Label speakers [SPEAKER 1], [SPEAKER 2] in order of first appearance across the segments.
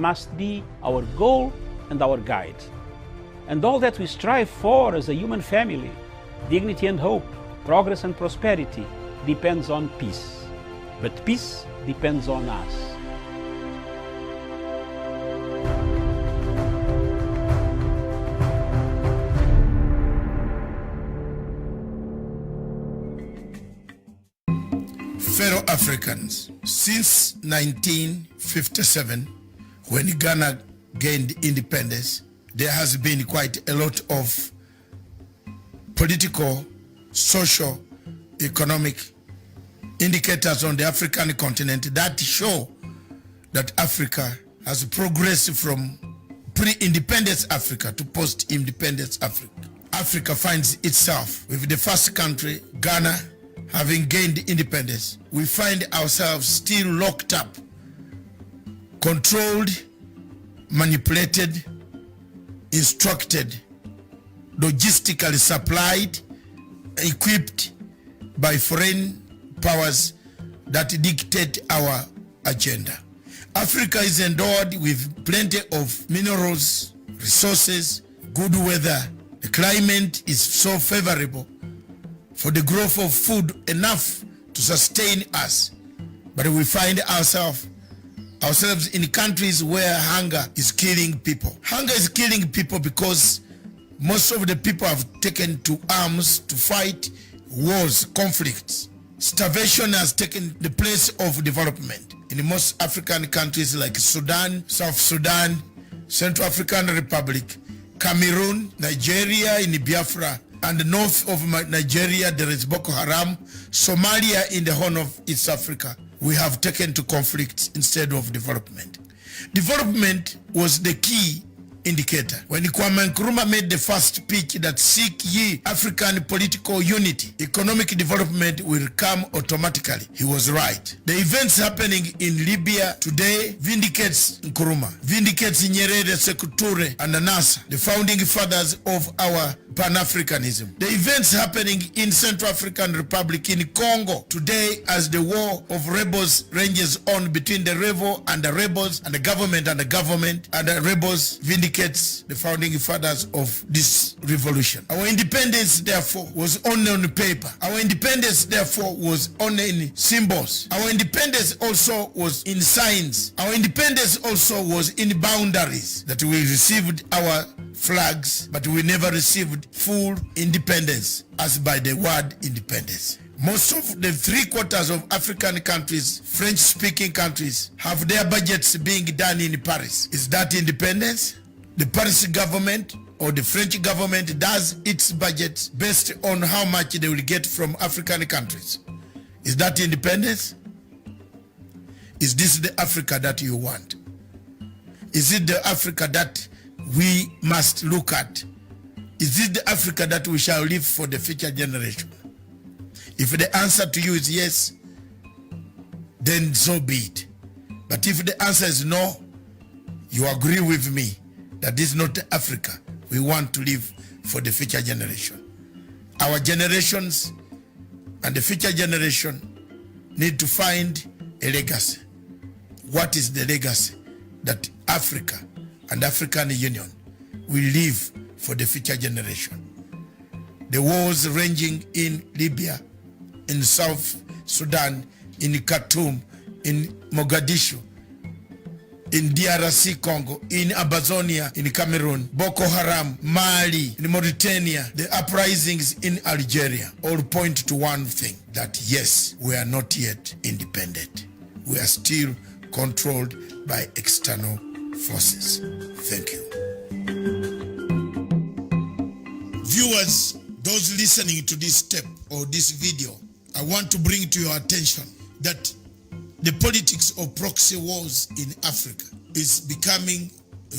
[SPEAKER 1] must be our goal and our guide. And all that we strive for as a human family, dignity and hope, progress and prosperity, depends on peace. But peace depends on us.
[SPEAKER 2] Fellow Africans, since 1957, when Ghana gained independence, there has been quite a lot of political, social, economic indicators on the African continent that show that Africa has progressed from pre-independence Africa to post-independence Africa. Africa finds itself with the first country, Ghana, having gained independence. We find ourselves still locked up, controlled, manipulated, instructed, logistically supplied, equipped by foreign powers that dictate our agenda. Africa is endowed with plenty of minerals, resources, good weather. The climate is so favorable for the growth of food enough to sustain us. But we find ourselves in countries where hunger is killing people. Hunger is killing people because most of the people have taken to arms to fight wars, conflicts. Starvation has taken the place of development. In most African countries like Sudan, South Sudan, Central African Republic, Cameroon, Nigeria, in Biafra, and north of Nigeria there is Boko Haram, Somalia in the Horn of East Africa. We have taken to conflicts instead of development. Development was the key indicator. When Kwame Nkrumah made the first speech that seek ye African political unity, economic development will come automatically, he was right. The events happening in Libya today vindicates Nkrumah, vindicates Nyerere, Sekou Toure, and Nasser, the founding fathers of our Pan-Africanism. The events happening in Central African Republic, in Congo today, as the war of rebels ranges on between the rebel and the rebels, and the government and the government, and the rebels, vindicates the founding fathers of this revolution. Our independence, therefore, was only on paper. Our independence, therefore, was only in symbols. Our independence also was in signs. Our independence also was in boundaries, that we received our flags, but we never received full independence as by the word independence. Most of the 3/4 of African countries, French-speaking countries, have their budgets being done in Paris. Is that independence? The Paris government or the French government does its budgets based on how much they will get from African countries. Is that independence? Is this the Africa that you want? Is it the Africa that we must look at? Is it the Africa that we shall leave for the future generation? If the answer to you is yes, then so be it. But if the answer is no, you agree with me that this is not the Africa we want to leave for the future generation. Our generations and the future generation need to find a legacy. What is the legacy that Africa and African Union will leave for the future generation? The wars ranging in Libya, in South Sudan, in Khartoum, in Mogadishu, in DRC Congo, in Amazonia, in Cameroon, Boko Haram, Mali, in Mauritania, the uprisings in Algeria, all point to one thing, that yes, we are not yet independent. We are still controlled by external forces. Thank you. Viewers, those listening to this tape or this video, I want to bring to your attention that the politics of proxy wars in Africa is becoming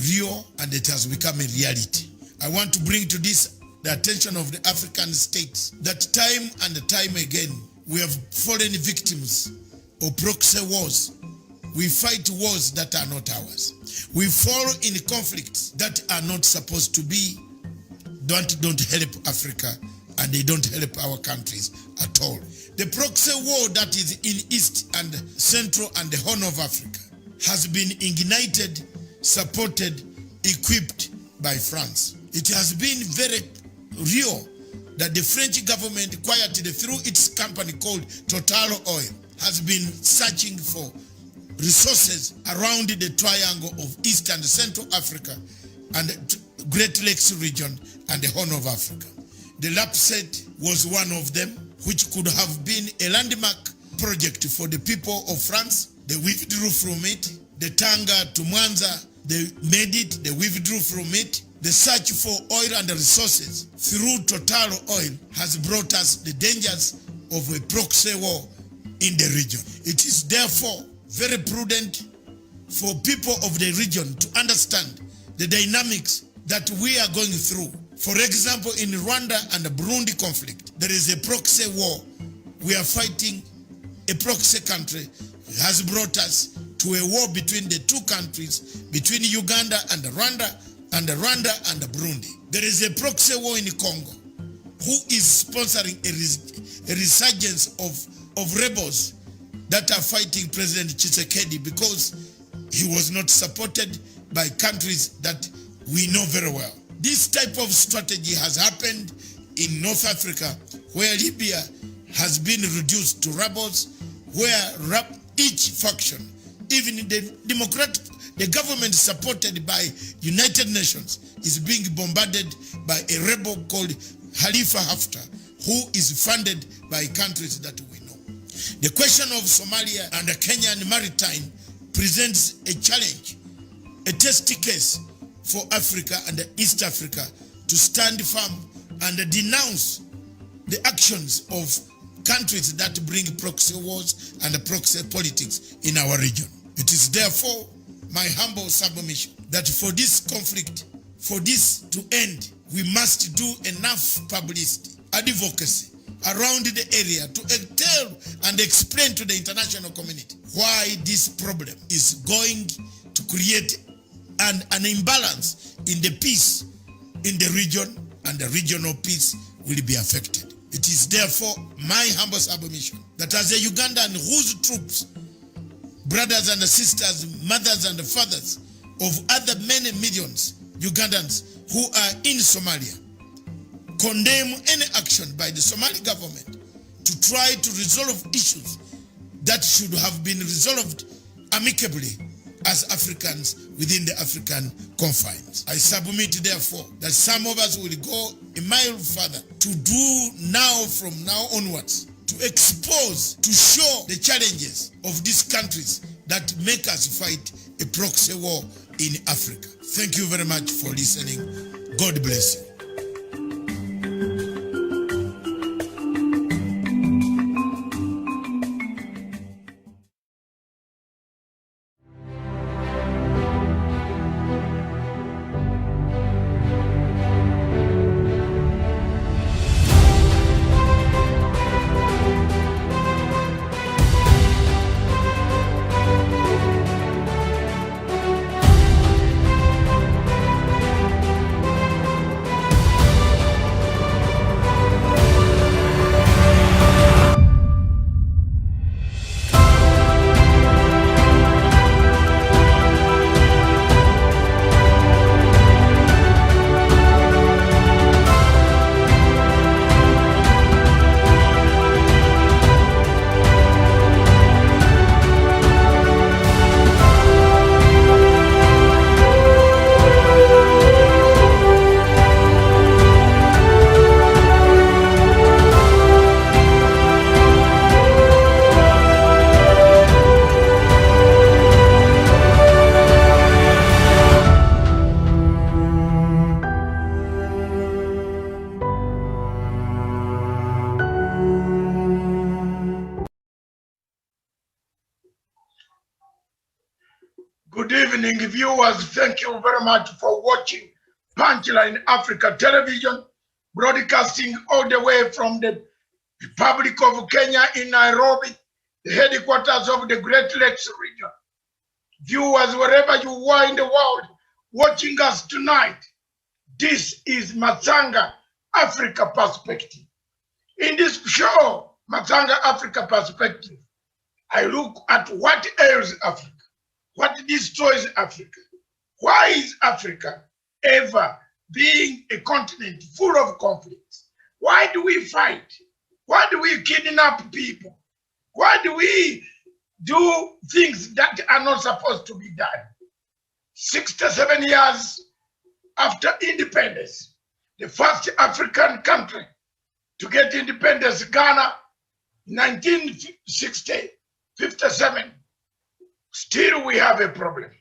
[SPEAKER 2] real, and it has become a reality. I want to bring to this the attention of the African states that time and time again we have fallen victims of proxy wars. We fight wars that are not ours. We fall in conflicts that are not supposed to be, don't help Africa, and they don't help our countries at all. The proxy war that is in East and Central and the Horn of Africa has been ignited supported, equipped by France. It has been very real that the French government, quietly through its company called Total Oil, has been searching for resources around the triangle of East and Central Africa and Great Lakes region and the Horn of Africa. The Lapset was one of them, which could have been a landmark project for the people of France. They withdrew from it. The Tanga to Mwanza, they made it, they withdrew from it. The search for oil and resources through Total Oil has brought us the dangers of a proxy war in the region. It is therefore very prudent for people of the region to understand the dynamics that we are going through. For example, in Rwanda and the Burundi conflict, there is a proxy war. We are fighting a proxy country. It has brought us to a war between the two countries, between Uganda and Rwanda and Burundi. There is a proxy war in Congo who is sponsoring a resurgence of rebels that are fighting President Tshisekedi because he was not supported by countries that we know very well. This type of strategy has happened in North Africa, where Libya has been reduced to rebels, where each faction, even the government supported by United Nations, is being bombarded by a rebel called Khalifa Haftar, who is funded by countries that we know. The question of Somalia and the Kenyan maritime presents a challenge, a test case for Africa and East Africa to stand firm and denounce the actions of countries that bring proxy wars and proxy politics in our region. It is therefore my humble submission that for this conflict, for this to end, we must do enough publicity, advocacy around the area to tell and explain to the international community why this problem is going to create an imbalance in the peace in the region, and the regional peace will be affected. It is therefore my humble submission that as a Ugandan whose troops, brothers and sisters, mothers and fathers of other many millions Ugandans who are in Somalia, condemn any action by the Somali government to try to resolve issues that should have been resolved amicably as Africans within the African confines. I submit therefore that some of us will go a mile further to do now, from now onwards, to expose, to show the challenges of these countries that make us fight a proxy war in Africa. Thank you very much for listening. God bless you.
[SPEAKER 3] Good evening, viewers. Thank you very much for watching Punchline Africa Television, broadcasting all the way from the Republic of Kenya in Nairobi, the headquarters of the Great Lakes region. Viewers, wherever you are in the world watching us tonight, this is Matsanga Africa Perspective. In this show, Matsanga Africa Perspective, I look at what ails Africa, what destroys Africa, Why is Africa ever being a continent full of conflicts? Why do we fight? Why do we kidnap people? Why do we do things that are not supposed to be done? 67 years after independence, the first African country to get independence, Ghana, 1957, still we have a problem.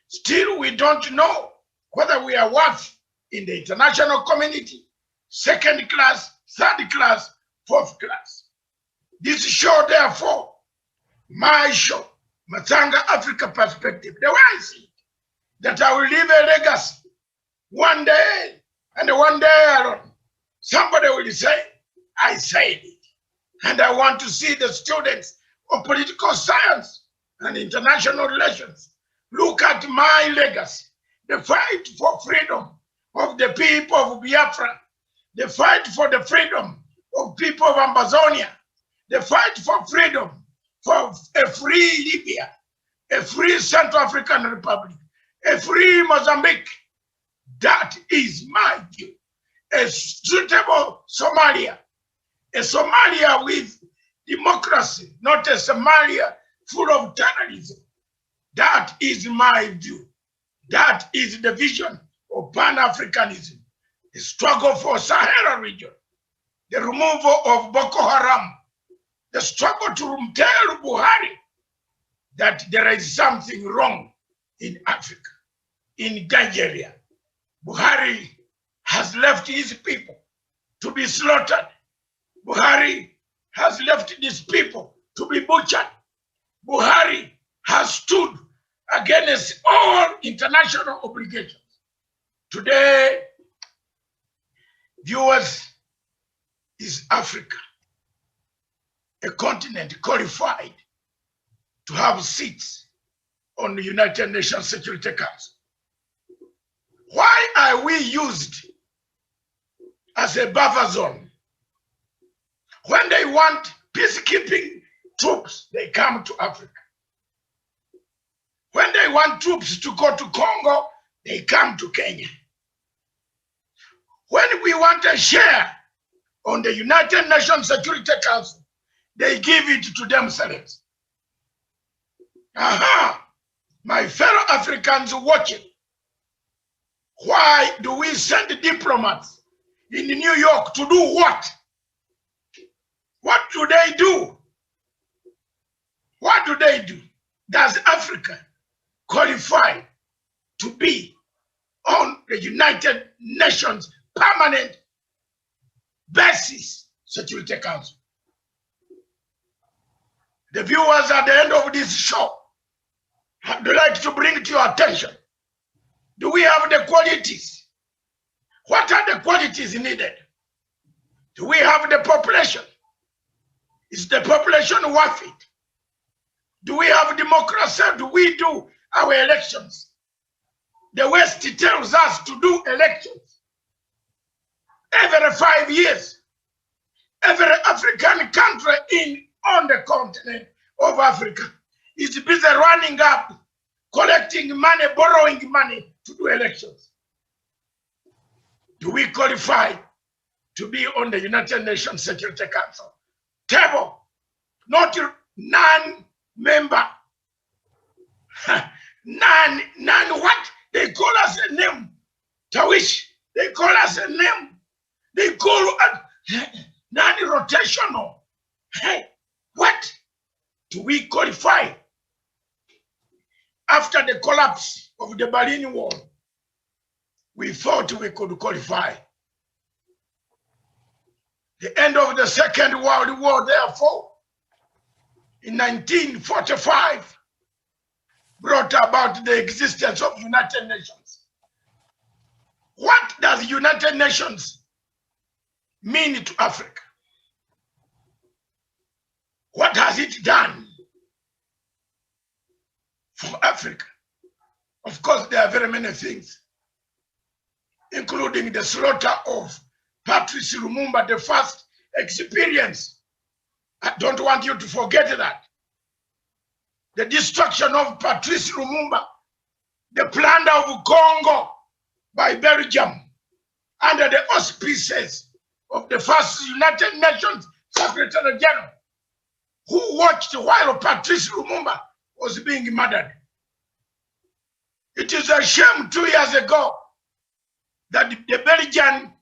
[SPEAKER 3] Still we don't know whether we are worth in the international community, second class, third class, fourth class. This show, therefore, my show, Matsanga Africa Perspective, the way I see it, that I will leave a legacy one day, and one day alone, somebody will say, I said it. And I want to see the students of political science and international relations look at my legacy, the fight for freedom of the people of Biafra, the fight for the freedom of people of Amazonia, the fight for freedom for a free Libya, a free Central African Republic, a free Mozambique. That is my view. A suitable Somalia, a Somalia with democracy, not a Somalia full of terrorism. That is my view. That is the vision of Pan-Africanism, the struggle for Sahara region, the removal of Boko Haram, the struggle to tell Buhari that there is something wrong in Africa, in Nigeria. Buhari has left his people to be slaughtered. Buhari has left these people to be butchered. Buhari has stood against all international obligations. Today, viewers, is Africa a continent qualified to have seats on the United Nations Security Council? Why are we used as a buffer zone? When they want peacekeeping troops, they come to Africa. When they want troops to go to Congo, they come to Kenya. When we want a share on the United Nations Security Council, they give it to themselves. Aha! My fellow Africans watching, why do we send diplomats in New York to do what? What do they do? What do they do? Does Africa qualify to be on the United Nations permanent basis Security Council? The viewers at the end of this show, I'd like to bring to your attention, do we have the qualities? What are the qualities needed? Do we have the population? Is the population worth it? Do we have democracy? Do we do our elections? The West tells us to do elections every 5 years. Every African country on the continent of Africa is busy running up, collecting money, borrowing money to do elections. Do we qualify to be on the United Nations Security Council table? Not non-member. None what? They call us a name. Tawish. They call us a name. They call us non-rotational. Hey, what? Do we qualify? After the collapse of the Berlin Wall, we thought we could qualify. The end of the Second World War, therefore, in 1945, brought about the existence of United Nations. What does United Nations mean to Africa? What has it done for Africa? Of course, there are very many things, including the slaughter of Patrice Lumumba, the first experience. I don't want you to forget that. The destruction of Patrice Lumumba, the plunder of Congo by Belgium under the auspices of the first United Nations Secretary General, who watched while Patrice Lumumba was being murdered. It is a shame 2 years ago that the Belgian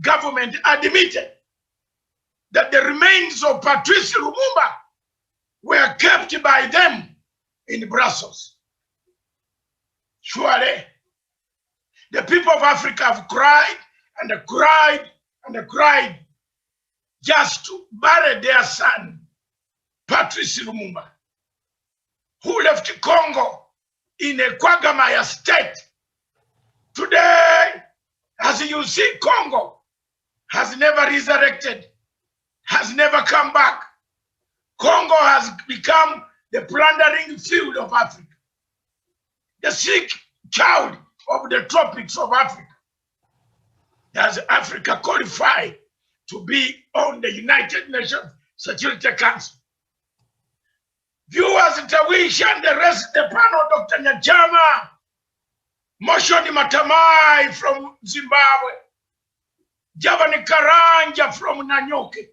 [SPEAKER 3] government admitted that the remains of Patrice Lumumba were kept by them in Brussels. Surely, the people of Africa have cried and cried and cried just to bury their son, Patrice Lumumba, who left Congo in a quagmire state. Today, as you see, Congo has never resurrected, has never come back. Congo has become the plundering field of Africa, the sick child of the tropics of Africa. Does Africa qualify to be on the United Nations Security Council? Viewers, Tawish and the rest of the panel, Dr. Nyachama, Moshoni Matamai from Zimbabwe, Javani Karanja from Nanyoke,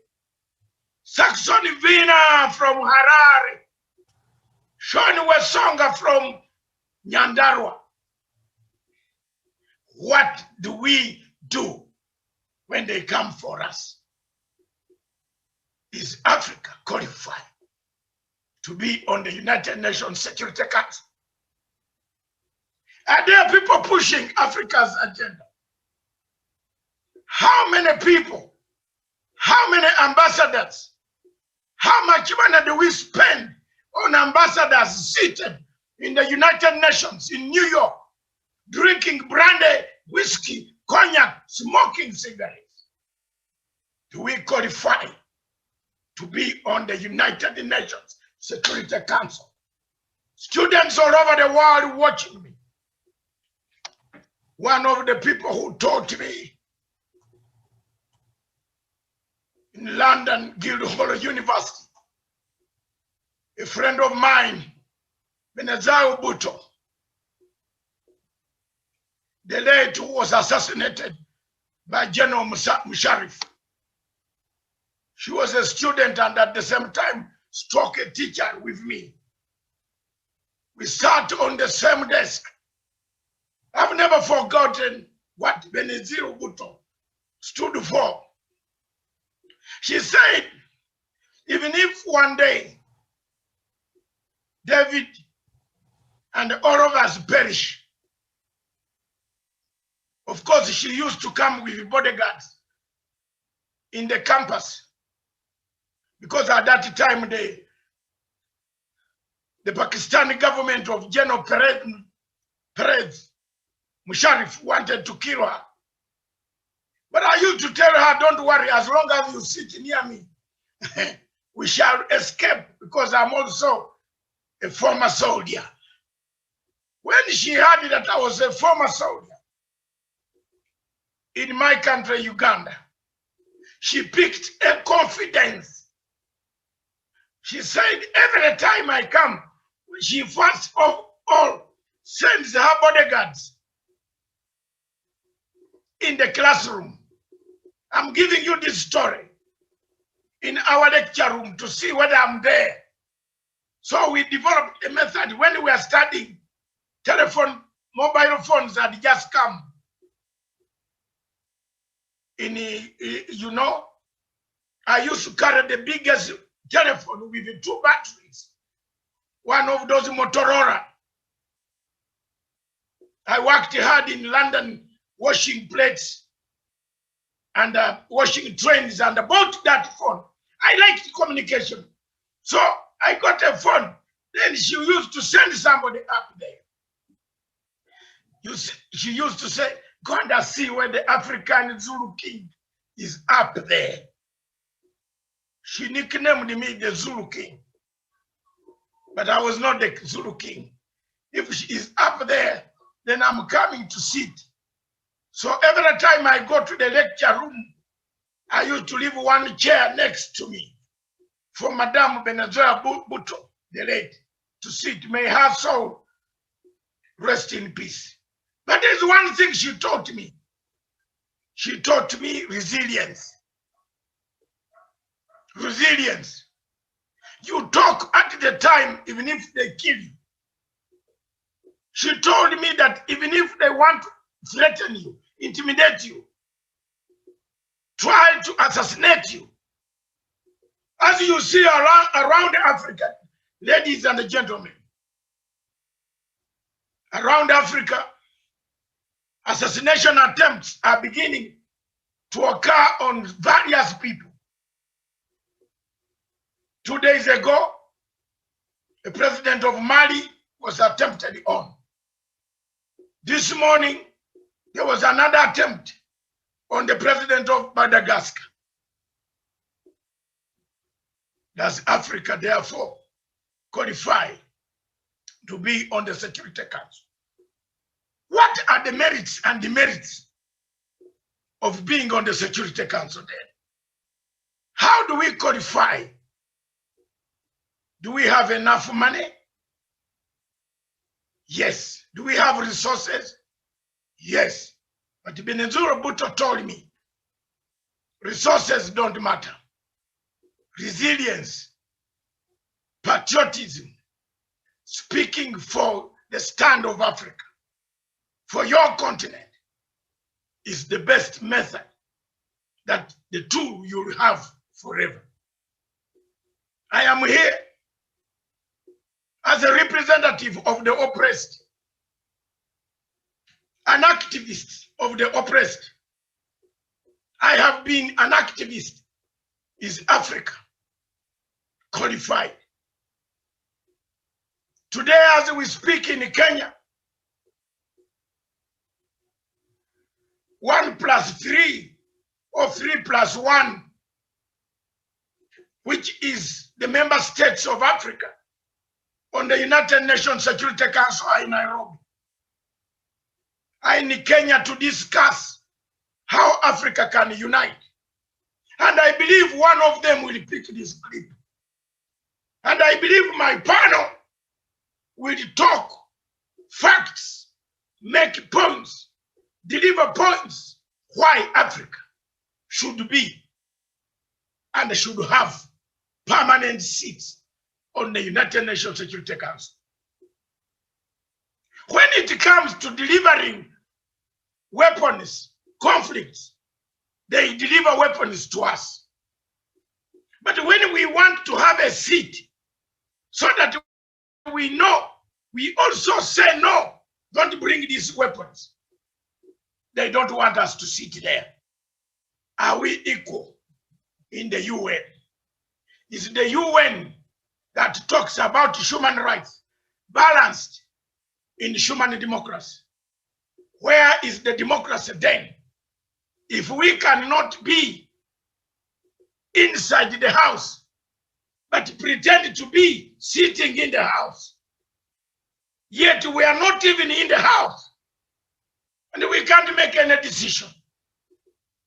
[SPEAKER 3] Saxon Vina from Harare, Shoni Wesonga from Nyandarua. What do we do when they come for us? Is Africa qualified to be on the United Nations Security Council? Are there people pushing Africa's agenda? How many people? How many ambassadors? How much money do we spend on ambassadors seated in the United Nations in New York, drinking brandy, whiskey, cognac, smoking cigarettes? Do we qualify to be on the United Nations Security Council? Students all over the world watching me. One of the people who taught me in London, Guildhall University, a friend of mine, Benazao Buto, the late who was assassinated by General Musharraf. She was a student and at the same time struck a teacher with me. We sat on the same desk. I've never forgotten what Benazir Buto stood for. She said, even if one day David and all of us perish, of course, she used to come with bodyguards in the campus because at that time the Pakistani government of General Perez Musharraf wanted to kill her. But I used to tell her, don't worry, as long as you sit near me, we shall escape because I'm also a former soldier. When she heard that I was a former soldier in my country, Uganda, she picked a confidence. She said, every time I come, she first of all sends her bodyguards in the classroom. I'm giving you this story in our lecture room to see whether I'm there. So we developed a method when we were studying. Mobile phones had just come. You know, I used to carry the biggest telephone with the 2 batteries. One of those Motorola. I worked hard in London washing plates and washing trains and bought that phone. I liked communication. So I got a phone. Then she used to send somebody up there. She used to say, go and see where the African Zulu king is up there. She nicknamed me the Zulu king. But I was not the Zulu king. If she is up there, then I'm coming to sit. So every time I go to the lecture room, I used to leave one chair next to me for Madame Benazir Buto, the late, to sit. May her soul rest in peace. But there's one thing she taught me. She taught me resilience. Resilience. You talk at the time, even if they kill you. She told me that even if they want to threaten you, intimidate you, try to assassinate you, as you see around Africa, ladies and gentlemen, around Africa, assassination attempts are beginning to occur on various people. 2 days ago, the president of Mali was attempted on. This morning, there was another attempt on the president of Madagascar. Does Africa therefore qualify to be on the Security Council? What are the merits and demerits of being on the Security Council then? How do we qualify? Do we have enough money? Yes. Do we have resources? Yes. But Benazura Bhutto told me, resources don't matter. Resilience, patriotism, speaking for the stand of Africa, for your continent, is the best method, that the tool you will have forever. I am here as a representative of the oppressed, an activist of the oppressed. I have been an activist. Is Africa qualified? Today, as we speak in Kenya, 1 + 3 or 3 + 1, which is the member states of Africa on the United Nations Security Council, are in Nairobi, are in Kenya to discuss how Africa can unite. And I believe one of them will pick this clip. And I believe my panel will talk facts, make points, deliver points why Africa should be and should have permanent seats on the United Nations Security Council. When it comes to delivering weapons, conflicts, they deliver weapons to us. But when we want to have a seat so that we know, we also say no, don't bring these weapons. They don't want us to sit there. Are we equal in the UN? Is the UN that talks about human rights balanced in human democracy? Where is the democracy then? If we cannot be inside the house, but pretend to be sitting in the house, yet we are not even in the house, and we can't make any decision.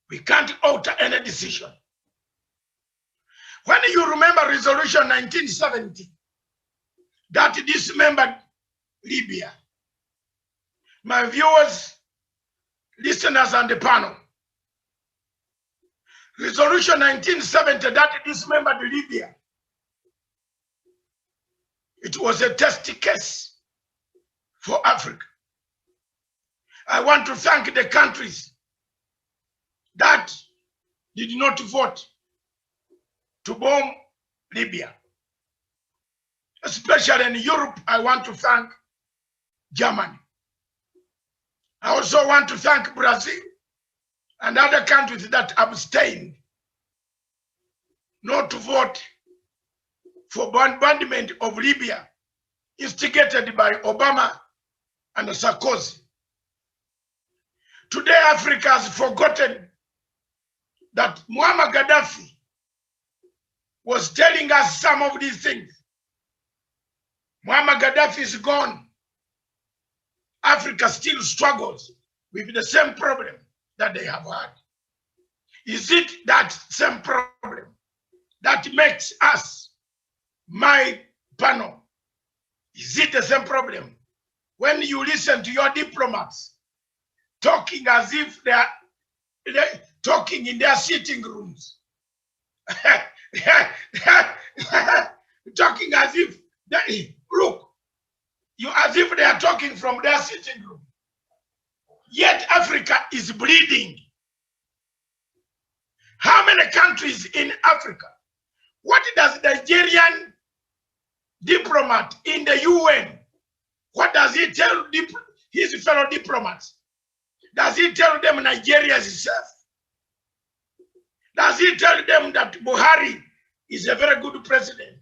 [SPEAKER 3] We can't alter any decision. When you remember Resolution 1970, that dismembered Libya, my viewers, listeners, and the panel, Resolution 1970 that dismembered Libya, it was a test case for Africa. I want to thank the countries that did not vote to bomb Libya. Especially in Europe, I want to thank Germany. I also want to thank Brazil and other countries that abstained not to vote for bombardment of Libya, instigated by Obama and Sarkozy. Today, Africa has forgotten that Muammar Gaddafi was telling us some of these things. Muammar Gaddafi is gone. Africa still struggles with the same problem that they have had. Is it that same problem that makes us, my panel, is it the same problem when you listen to your diplomats talking as if they're talking in their sitting rooms. Talking as if look, as if they are talking from their sitting room. Yet Africa is bleeding. How many countries in Africa? What does the Nigerian diplomat in the UN, what does he tell his fellow diplomats? Does he tell them Nigeria is safe? Does he tell them that Buhari is a very good president?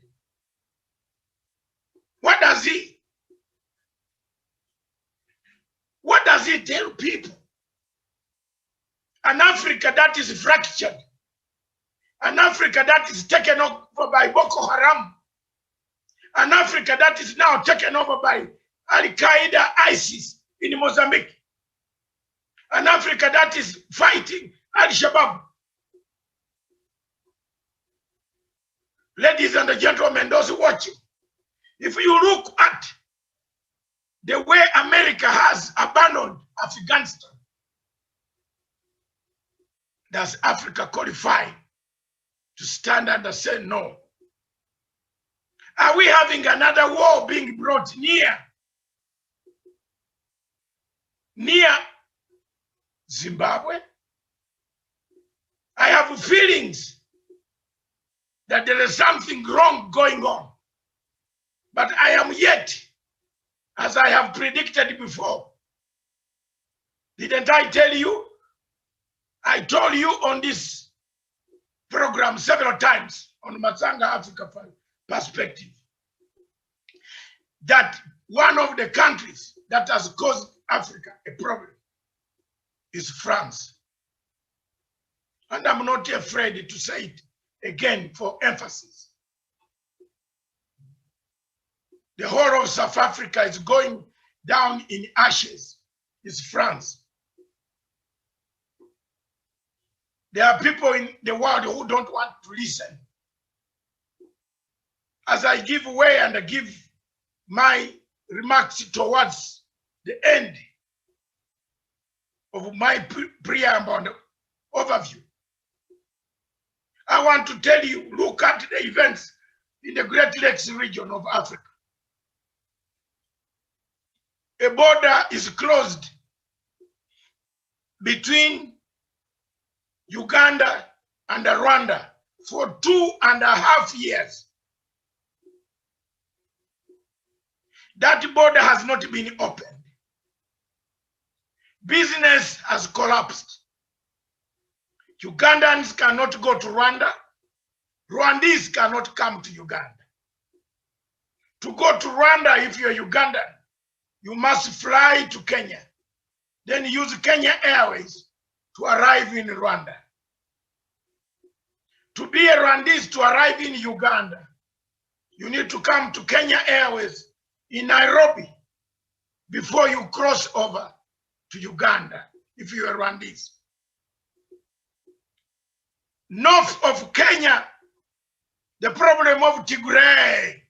[SPEAKER 3] What does he tell people? An Africa that is fractured, an Africa that is taken over by Boko Haram, an Africa that is now taken over by Al-Qaeda, ISIS in Mozambique, an Africa that is fighting Al-Shabaab. Ladies and gentlemen, those watching, if you look at the way America has abandoned Afghanistan, does Africa qualify to stand and say no? Are we having another war being brought near Zimbabwe? I have feelings that there is something wrong going on. But I am yet, as I have predicted before. Didn't I tell you? I told you on this program several times on Matsanga Africa Perspective that one of the countries that has caused Africa a problem is France. And I'm not afraid to say it again for emphasis. The whole of South Africa is going down in ashes. It's France. There are people in the world who don't want to listen. As I give way and I give my remarks towards the end of my preamble and overview, I want to tell you, look at the events in the Great Lakes region of Africa. A border is closed between Uganda and Rwanda for 2.5 years. That border has not been opened. Business has collapsed. Ugandans cannot go to Rwanda. Rwandese cannot come to Uganda. To go to Rwanda, if you're Ugandan, you must fly to Kenya. Then use Kenya Airways to arrive in Rwanda. To be a Rwandese to arrive in Uganda, you need to come to Kenya Airways in Nairobi before you cross over to Uganda, if you are Rwandese. North of Kenya, the problem of Tigray.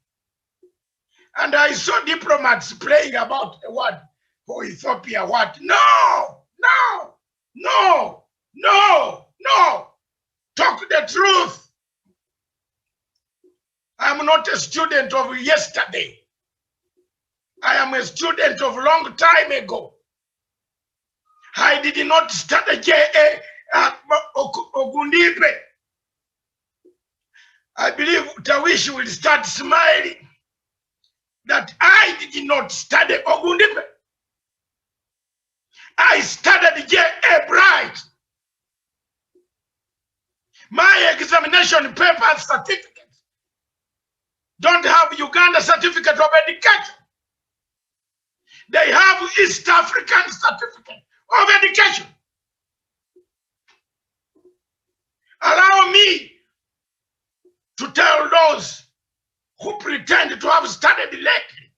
[SPEAKER 3] And I saw diplomats playing about a word for Ethiopia. What? No, no, no, no, no. Talk the truth. I'm not a student of yesterday. I am a student of long time ago. I did not study J.A. Ogundipe. I believe Tawishi will start smiling that I did not study Ogundipe. I studied J.A. Bright. My examination paper certificates don't have Uganda certificate of education. They have East African certificate of education. Allow me to tell those who pretend to have studied lately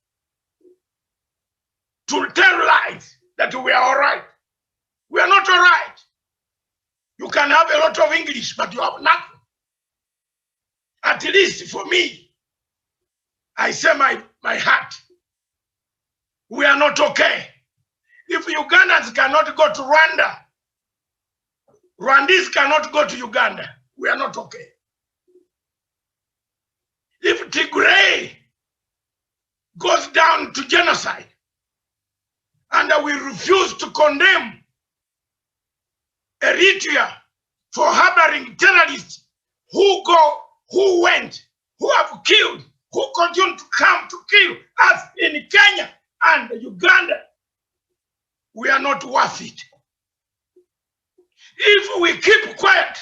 [SPEAKER 3] to tell lies that we are all right. We are not all right. You can have a lot of English, but you have nothing. At least for me, I say my heart. we are not okay. If Ugandans cannot go to Rwanda, Rwandese cannot go to Uganda, we are not okay. If Tigray goes down to genocide, and we refuse to condemn Eritrea for harboring terrorists who went, who have killed, who continue to come to kill us in Kenya and Uganda, we are not worth it. If we keep quiet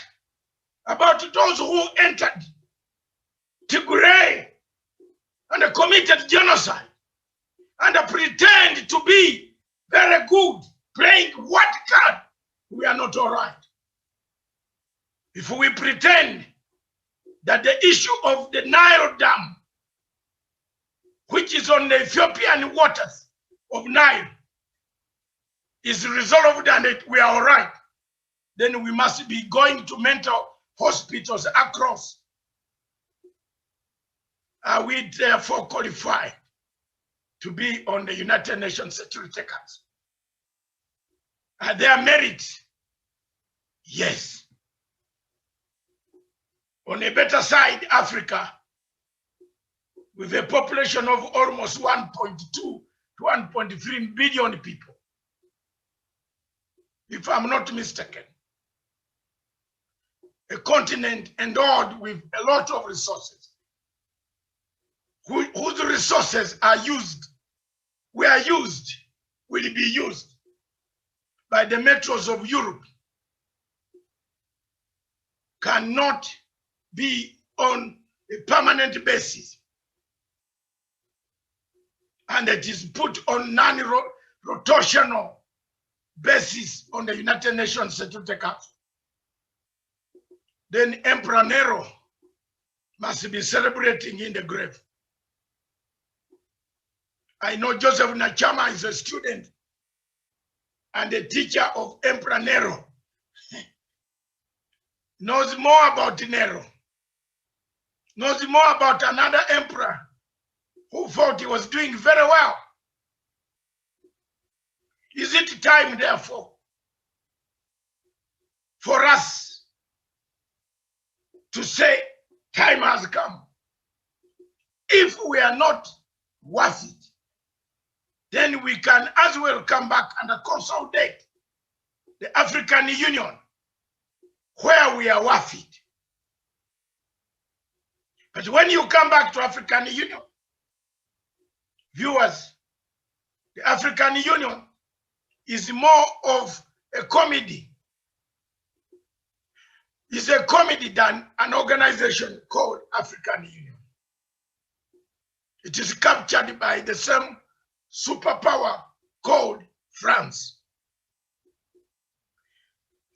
[SPEAKER 3] about those who entered Tigray and committed genocide and pretend to be very good, playing what card, we are not all right. If we pretend that the issue of the Nile Dam, which is on the Ethiopian waters of Nile, is resolved and we are all right, then we must be going to mental hospitals across. Are we therefore qualified to be on the United Nations Security Council? Are there merits? Yes. On a better side, Africa, with a population of almost 1.2 to 1.3 billion people, if I'm not mistaken, a continent endowed with a lot of resources, whose resources are used, will be used by the metros of Europe, cannot be on a permanent basis, and it is put on non-rotational basis on the United Nations Security Council, then Emperor Nero must be celebrating in the grave. I know Joseph Nachama is a student and a teacher of Emperor Nero. Knows more about Nero. Knows more about another emperor who thought he was doing very well. Is it time, therefore, for us to say time has come? If we are not worth it, then we can as well come back and consolidate the African Union where we are worth it. But when you come back to African Union, viewers, the African Union is more of a comedy. It's a comedy than an organization called African Union. It is captured by the same superpower called France.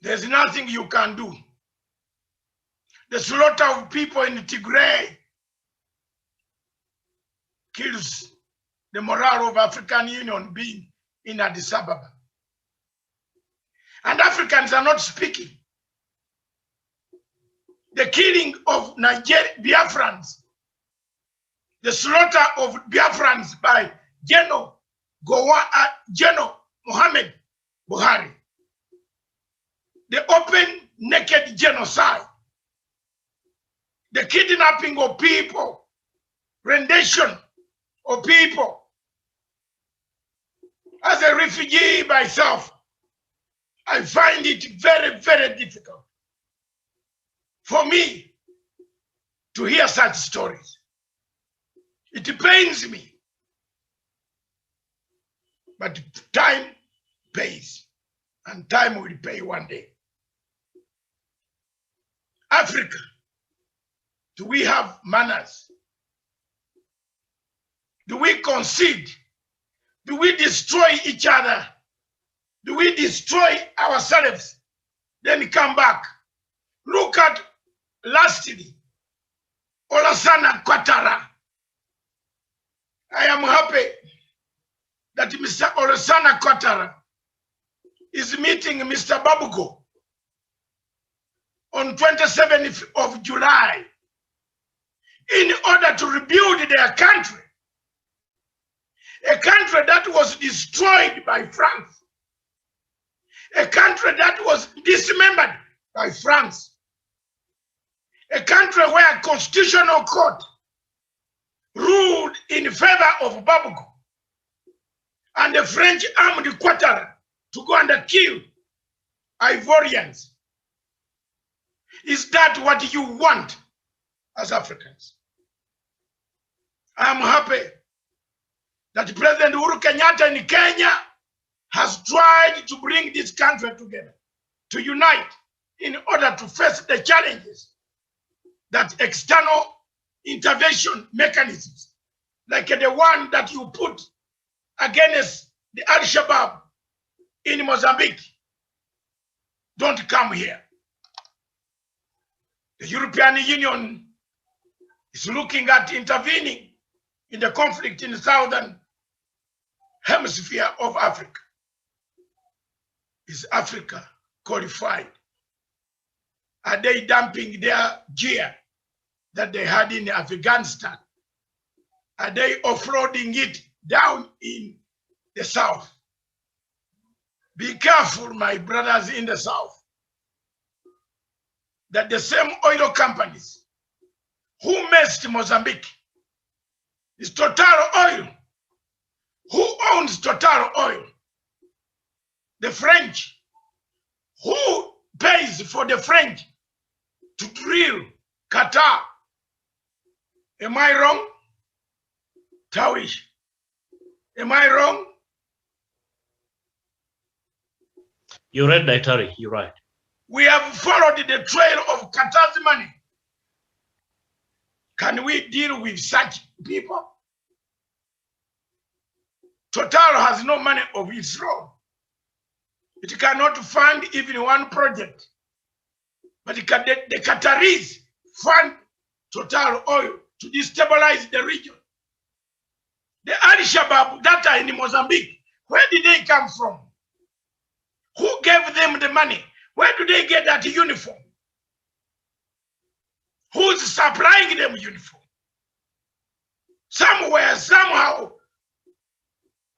[SPEAKER 3] There's nothing you can do. The slaughter of people in Tigray kills the morale of African Union being in Addis Ababa. And Africans are not speaking. The killing of Biafrans, the slaughter of Biafrans by General Muhammad Buhari, the open, naked genocide, the kidnapping of people, rendition of people. As a refugee myself, I find it very, very difficult for me to hear such stories. It pains me. But time pays, and time will pay one day. Africa, do we have manners? Do we concede? Do we destroy each other? Do we destroy ourselves? Then come back. Look at lastly, Olasana Ouattara. I am happy that Mr. Olasana Ouattara is meeting Mr. Babugo on 27th of July in order to rebuild their country. a country that was destroyed by France, a country that was dismembered by France, a country where a constitutional court ruled in favor of Babugo and the French armed Quatara to go and kill Ivorians. Is that what you want as Africans? I'm happy that President Uhuru Kenyatta in Kenya has tried to bring this country together, to unite in order to face the challenges that external intervention mechanisms, like the one that you put against the Al-Shabaab in Mozambique, don't come here. The European Union is looking at intervening in the conflict in the southern hemisphere of Africa. Is Africa qualified? Are they dumping their gear that they had in Afghanistan? Are they offloading it down in the south? Be careful, my brothers in the south, that the same oil companies who messed Mozambique is Total Oil. Who owns Total Oil? The French. Who pays for the French to drill Qatar? Am I wrong? Tawish, am I wrong?
[SPEAKER 4] You're right, Daitari, you're right.
[SPEAKER 3] We have followed the trail of Qatar's money. Can we deal with such people? Total has no money of its own. It cannot fund even one project. But the Qataris fund Total Oil to destabilize the region. The Al-Shabaab that are in Mozambique, where did they come from? Who gave them the money? Where do they get that uniform? Who's supplying them uniform? Somewhere, somehow,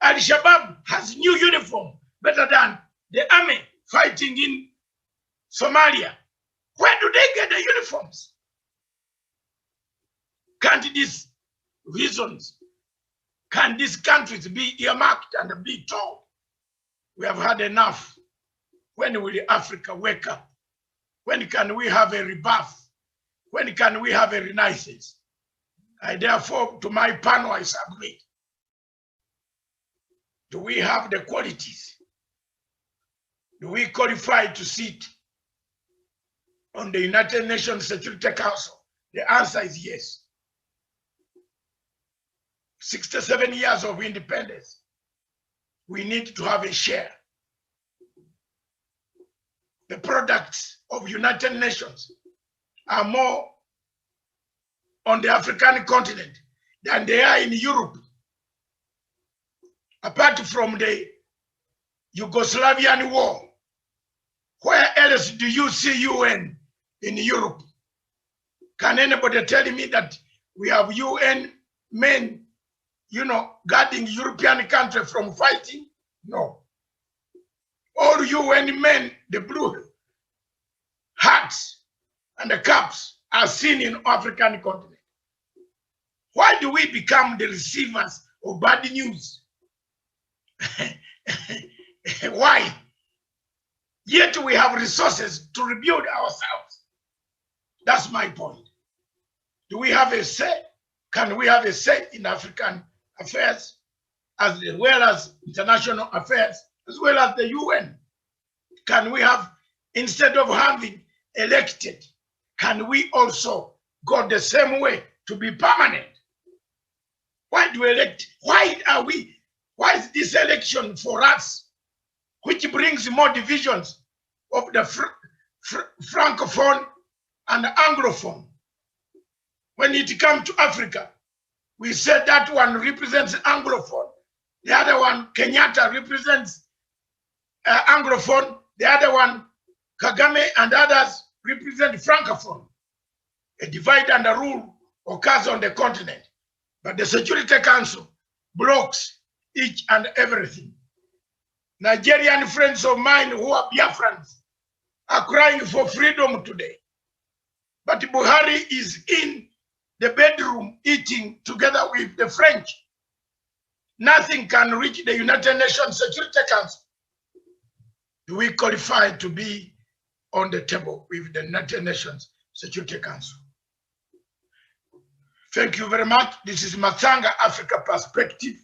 [SPEAKER 3] Al-Shabaab has new uniform better than the army fighting in Somalia. Where do they get the uniforms? Can't these reasons, can these countries be earmarked and be told, we have had enough? When will Africa wake up? When can we have a rebirth? When can we have a renaissance? I therefore, to my panel, I submit. Do we have the qualities? Do we qualify to sit on the United Nations Security Council? The answer is yes. 67 years of independence. We need to have a share. The products of United Nations are more on the African continent than they are in Europe. Apart from the Yugoslavian war, where else do you see UN in Europe? Can anybody tell me that we have UN men, guarding European countries from fighting? No. All UN men, the blue hats and the caps are seen in African continent. Why do we become the receivers of bad news? Why? Yet we have resources to rebuild ourselves. That's my point. Do we have a say? Can we have a say in African affairs as well as international affairs, as well as the UN? Can we have, instead of having elected, can we also go the same way to be permanent? Why do we elect? Why is this election for us, which brings more divisions of the Francophone and Anglophone? When it comes to Africa, we said that one represents Anglophone. The other one, Kenyatta, represents Anglophone. The other one, Kagame and others, represent Francophone. A divide and a rule occurs on the continent. But the Security Council blocks each and everything. Nigerian friends of mine who are Biafrans are crying for freedom today. But Buhari is in the bedroom eating together with the French. Nothing can reach the United Nations Security Council. Do we qualify to be on the table with the United Nations Security Council? Thank you very much. This is Matsanga Africa Perspective.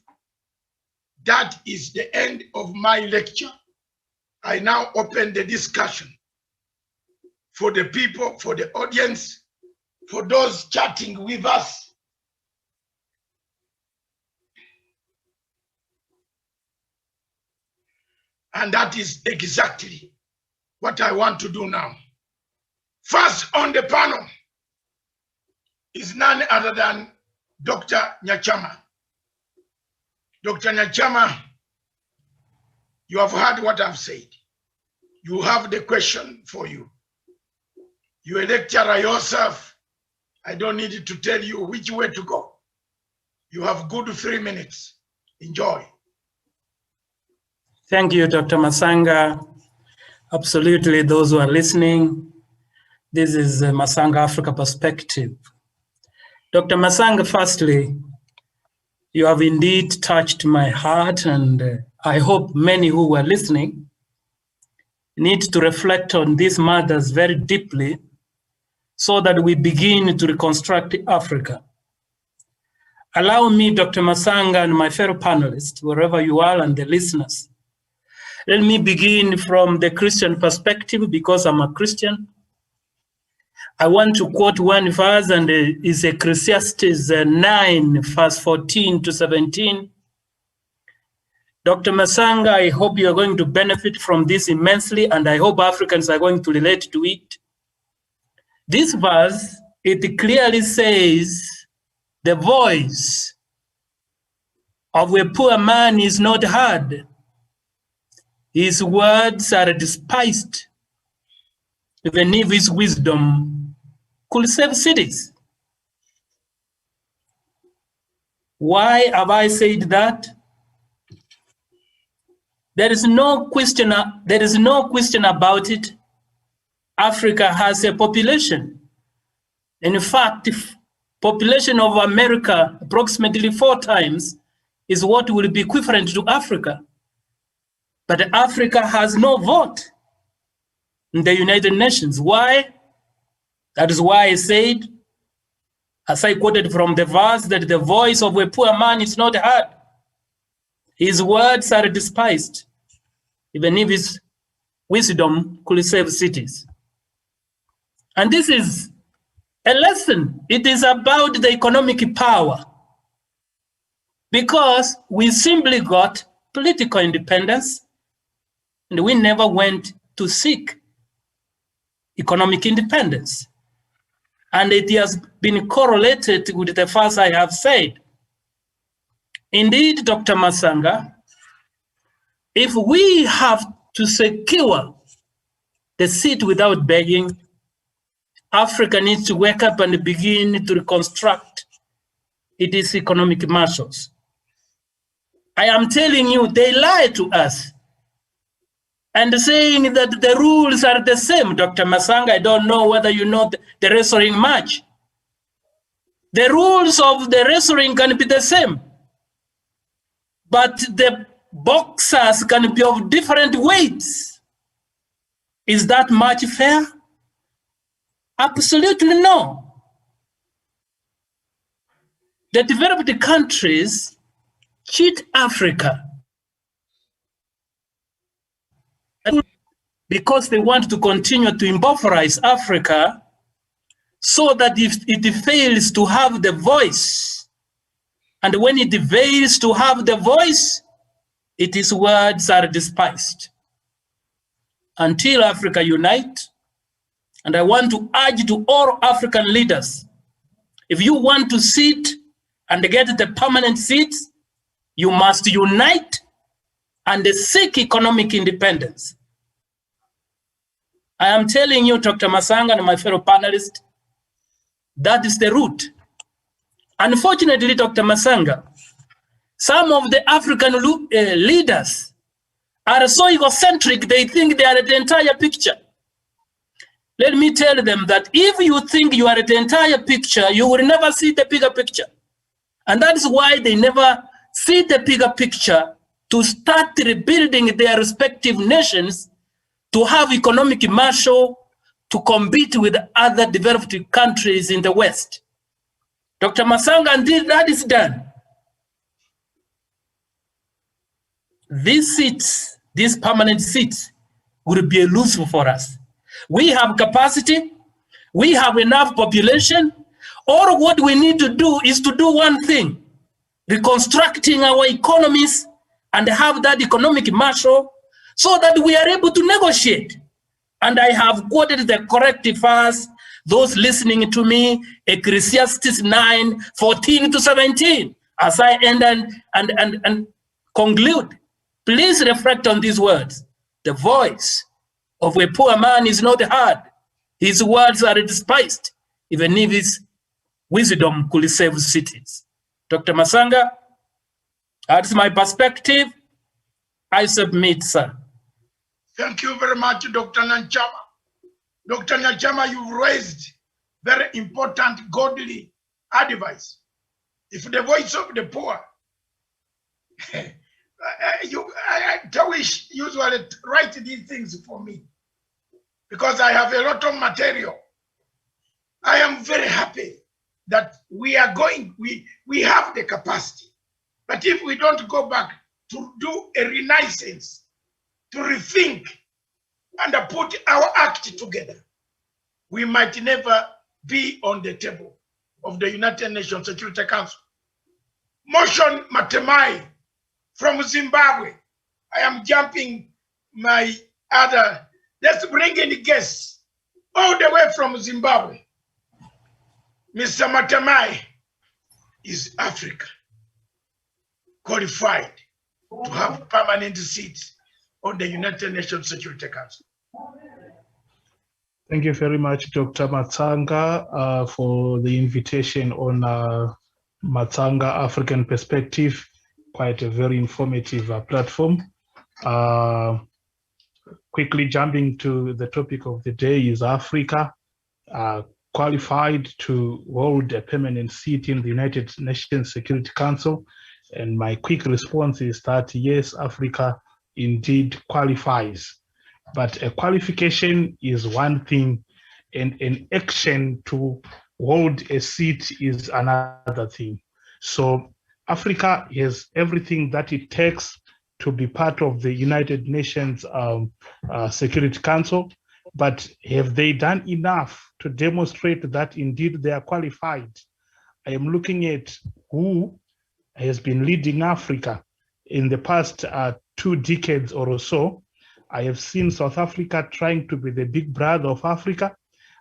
[SPEAKER 3] That is the end of my lecture. I now open the discussion for the people, for the audience, for those chatting with us. And that is exactly what I want to do now. First on the panel is none other than Dr. Nyachama. Dr. Nyachama, you have heard what I've said. You have the question for you. You're a lecturer yourself. I don't need to tell you which way to go. You have good 3 minutes. Enjoy.
[SPEAKER 5] Thank you, Dr. Matsanga. Absolutely, those who are listening, this is Matsanga Africa Perspective. Dr. Matsanga, firstly, you have indeed touched my heart, and I hope many who were listening need to reflect on these matters very deeply so that we begin to reconstruct Africa. Allow me, Dr. Matsanga, and my fellow panelists, wherever you are, and the listeners, let me begin from the Christian perspective because I'm a Christian. I want to quote one verse, and it's Ecclesiastes 9, verse 14 to 17. Dr. Matsanga, I hope you are going to benefit from this immensely, and I hope Africans are going to relate to it. This verse, it clearly says, the voice of a poor man is not heard. His words are despised, even if his wisdom could save cities. Why have I said that? There is no question about it. Africa has a population. In fact, population of America, approximately 4 times, is what will be equivalent to Africa. But Africa has no vote in the United Nations. Why? That is why I said, as I quoted from the verse, that the voice of a poor man is not heard. His words are despised, even if his wisdom could save cities. And this is a lesson. It is about the economic power, because we simply got political independence and we never went to seek economic independence. And it has been correlated with the first I have said. Indeed, Dr. Matsanga, if we have to secure the seat without begging, Africa needs to wake up and begin to reconstruct its economic muscles. I am telling you, they lie to us and saying that the rules are the same. Dr. Matsanga, I don't know whether you know the wrestling match. The rules of the wrestling can be the same, but the boxers can be of different weights. Is that match fair? Absolutely no. The developed countries cheat Africa because they want to continue to impoverish Africa, so that if it fails to have the voice, and when it fails to have the voice, its words are despised. Until Africa unite, and I want to urge to all African leaders, if you want to sit and get the permanent seats, you must unite and seek economic independence. I am telling you, Dr. Matsanga and my fellow panelists, that is the route. Unfortunately, Dr. Matsanga, Some of the African leaders are so egocentric, they think they are the entire picture. Let me tell them that if you think you are the entire picture, you will never see the bigger picture. And that is why they never see the bigger picture to start rebuilding their respective nations, to have economic muscle, to compete with other developed countries in the West. Dr. Matsanga, until that is done, these seats, these permanent seats, will be elusive for us. We have capacity, we have enough population. All what we need to do is to do one thing, reconstructing our economies and have that economic muscle so that we are able to negotiate. And I have quoted the corrective verse, those listening to me, Ecclesiastes 9:14-17, as I end and conclude. Please reflect on these words. The voice of a poor man is not heard. His words are despised, even if his wisdom could save cities. Dr. Matsanga, that's my perspective. I submit, sir.
[SPEAKER 3] Thank you very much, Dr. Nanchama. Dr. Nanchama, you've raised very important godly advice. If the voice of the poor, I wish usually write these things for me because I have a lot of material. I am very happy that we are going, we have the capacity. But if we don't go back to do a renaissance, to rethink and put our act together, we might never be on the table of the United Nations Security Council. Motion Matemai from Zimbabwe. I am jumping my other, let's bring in the guests all the way from Zimbabwe. Mr. Matemai is Africa, qualified to have permanent seats on the United Nations Security Council.
[SPEAKER 6] Thank you very much, Dr. Matsanga, for the invitation on Matsanga African Perspective. Quite a very informative platform. Quickly jumping to the topic of the day is Africa qualified to hold a permanent seat in the United Nations Security Council. And my quick response is that yes, Africa indeed qualifies. But a qualification is one thing, and an action to hold a seat is another thing. So Africa has everything that it takes to be part of the United Nations Security Council, but have they done enough to demonstrate that indeed they are qualified? I am looking at who has been leading Africa in the past 2 decades or so. I have seen South Africa trying to be the big brother of Africa.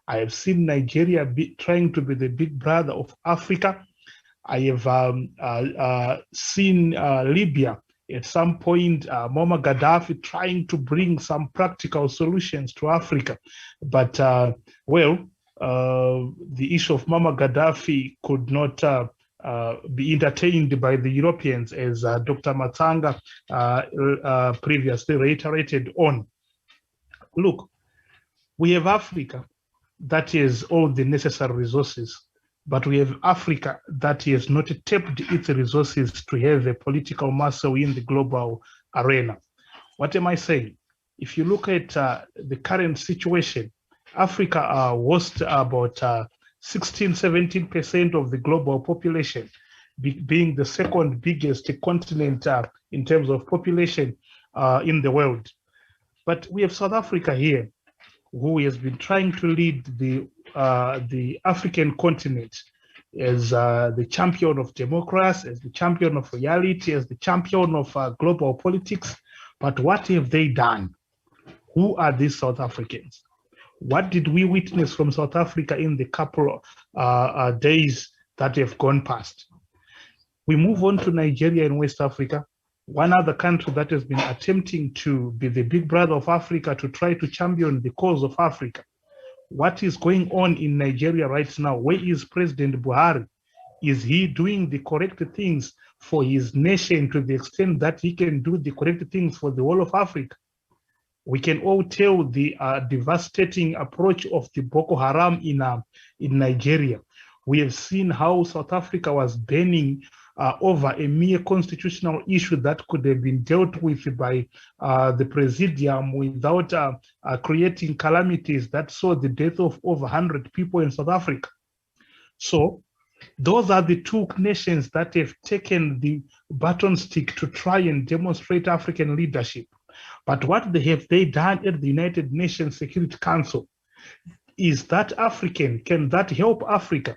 [SPEAKER 6] I have seen Nigeria trying to be the big brother of Africa. I have seen Libya at some point, Muammar Gaddafi trying to bring some practical solutions to Africa. But, the issue of Muammar Gaddafi could not be entertained by the Europeans, as Dr. Matsanga previously reiterated on. Look, we have Africa that has all the necessary resources, but we have Africa that has not tapped its resources to have a political muscle in the global arena. What am I saying? If you look at the current situation, Africa hosts about 16-17% of the global population, being the second biggest continent in terms of population in the world. But we have South Africa here, who has been trying to lead the African continent as the champion of democracy, as the champion of reality, as the champion of global politics. But what have they done? Who are these South Africans? What did we witness from South Africa in the couple days that have gone past? We move on to Nigeria and West Africa, one other country that has been attempting to be the big brother of Africa, to try to champion the cause of Africa. What is going on in Nigeria right now? Where is President Buhari? Is he doing the correct things for his nation to the extent that he can do the correct things for the whole of Africa? We can all tell the devastating approach of the Boko Haram in Nigeria. We have seen how South Africa was banning over a mere constitutional issue that could have been dealt with by the Presidium without creating calamities that saw the death of over 100 people in South Africa. So those are the two nations that have taken the baton stick to try and demonstrate African leadership. But what have they done at the United Nations Security Council? Is that African? Can that help Africa?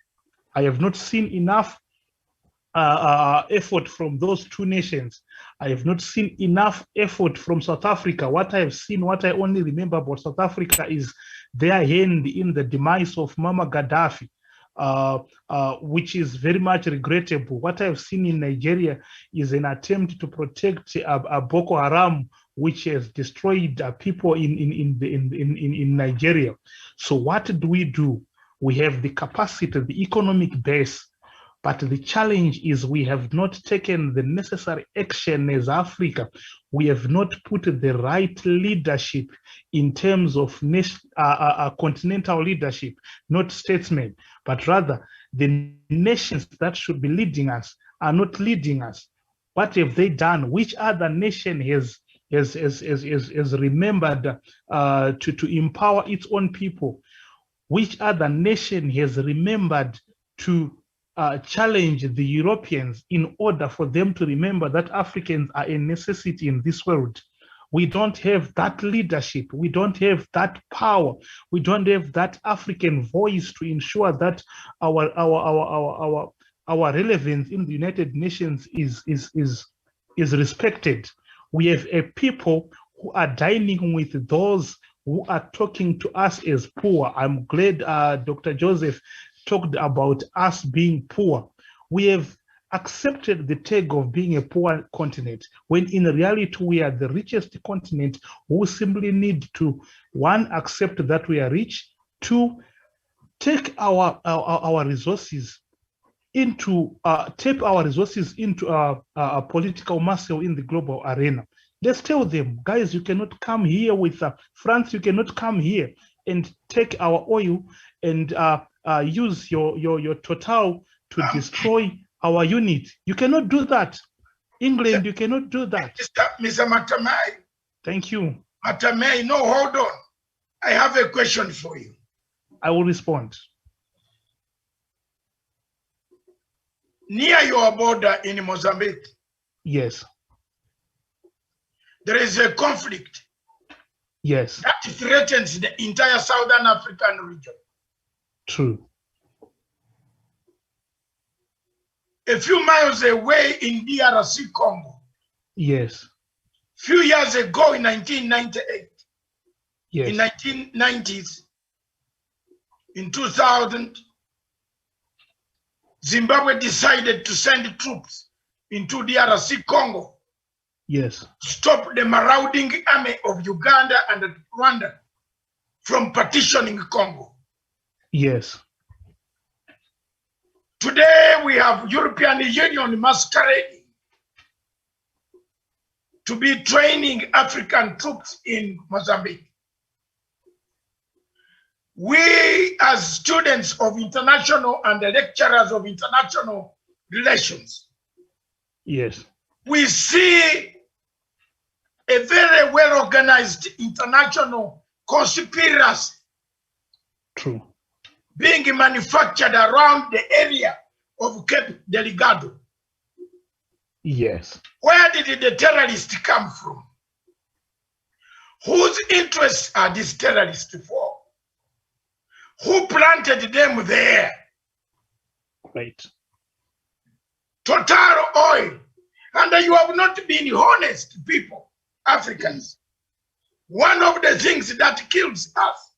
[SPEAKER 6] I have not seen enough effort from those two nations. I have not seen enough effort from South Africa. What I have seen, what I only remember about South Africa is their hand in the demise of Mama Gaddafi. Which is very much regrettable. What I've seen in Nigeria is an attempt to protect Boko Haram, which has destroyed people in Nigeria. So what do? We have the capacity, the economic base, but the challenge is we have not taken the necessary action as Africa. We have not put the right leadership in terms of continental leadership, not statesmen, but rather the nations that should be leading us are not leading us. What have they done? Which other nation has remembered to empower its own people? Which other nation has remembered to challenge the Europeans in order for them to remember that Africans are a necessity in this world? We don't have that leadership. We don't have that power. We don't have that African voice to ensure that our relevance in the United Nations is respected. We have a people who are dining with those who are talking to us as poor. I'm glad Dr. Joseph talked about us being poor. We have accepted the tag of being a poor continent, when in reality we are the richest continent who simply need to, one, accept that we are rich, two, take our resources into tap our resources into a political muscle in the global arena. Let's tell them, guys, you cannot come here with France, you cannot come here and take our oil and use your Total to destroy our unit. You cannot do that. England, you cannot do that.
[SPEAKER 3] Mr. Matamai.
[SPEAKER 6] Thank you.
[SPEAKER 3] Matamai, no, hold on. I have a question for you.
[SPEAKER 6] I will respond.
[SPEAKER 3] Near your border in Mozambique,
[SPEAKER 6] yes,
[SPEAKER 3] there is a conflict.
[SPEAKER 6] Yes.
[SPEAKER 3] That threatens the entire Southern African region.
[SPEAKER 6] True.
[SPEAKER 3] A few miles away in DRC Congo.
[SPEAKER 6] Yes.
[SPEAKER 3] Few years ago in 1998.
[SPEAKER 6] Yes.
[SPEAKER 3] In 1990s, in 2000, Zimbabwe decided to send troops into DRC Congo.
[SPEAKER 6] Yes.
[SPEAKER 3] Stop the marauding army of Uganda and Rwanda from partitioning Congo.
[SPEAKER 6] Yes.
[SPEAKER 3] Today we have European Union masquerading to be training African troops in Mozambique. We as students of international and the lecturers of international relations,
[SPEAKER 6] yes,
[SPEAKER 3] we see a very well organized international conspiracy.
[SPEAKER 6] True.
[SPEAKER 3] Being manufactured around the area of Cape Delgado.
[SPEAKER 6] Yes.
[SPEAKER 3] Where did the terrorists come from? Whose interests are these terrorists for? Who planted them there?
[SPEAKER 6] Right.
[SPEAKER 3] Total oil. And you have not been honest, people, Africans. One of the things that kills us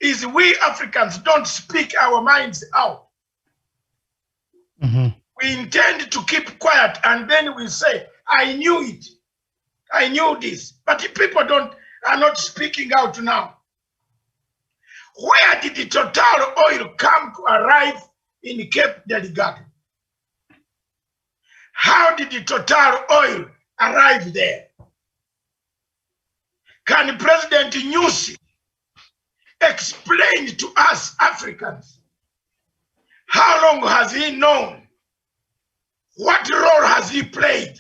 [SPEAKER 3] is we Africans don't speak our minds out.
[SPEAKER 6] Mm-hmm.
[SPEAKER 3] We intend to keep quiet and then we say, I knew it. I knew this. But people are not speaking out now. Where did the Total oil come to arrive in Cape Delgado? How did the Total oil arrive there? Can President Nyusi explain to us Africans how long has he known? What role has he played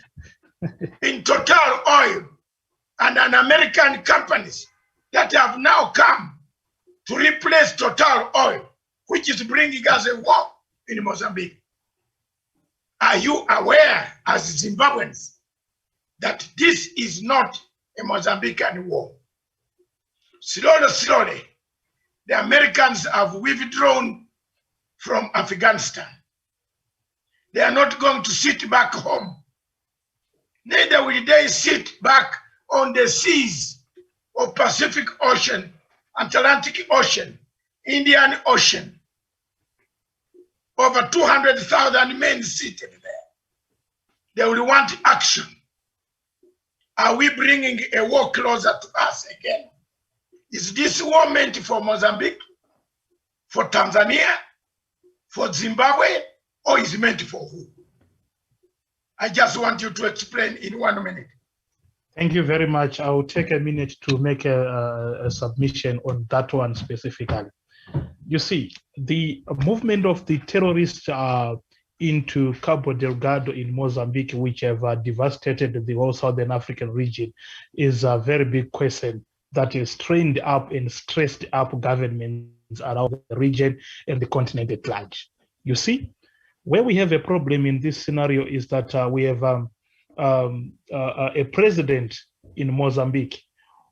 [SPEAKER 3] in Total Oil and an American companies that have now come to replace Total Oil, which is bringing us a war in Mozambique? Are you aware as Zimbabweans that this is not a Mozambican war? Slowly, the Americans have withdrawn from Afghanistan. They are not going to sit back home. Neither will they sit back on the seas of Pacific Ocean, Atlantic Ocean, Indian Ocean. Over 200,000 men seated there. They will want action. Are we bringing a war closer to us again? Is this war meant for Mozambique, for Tanzania, for Zimbabwe, or is it meant for who? I just want you to explain in 1 minute.
[SPEAKER 6] Thank you very much. I will take a minute to make a submission on that one specifically. You see, the movement of the terrorists into Cabo Delgado in Mozambique, which have devastated the whole Southern African region, is a very big question that is trained up and stressed up governments around the region and the continent at large. You see, where we have a problem in this scenario is that we have a president in Mozambique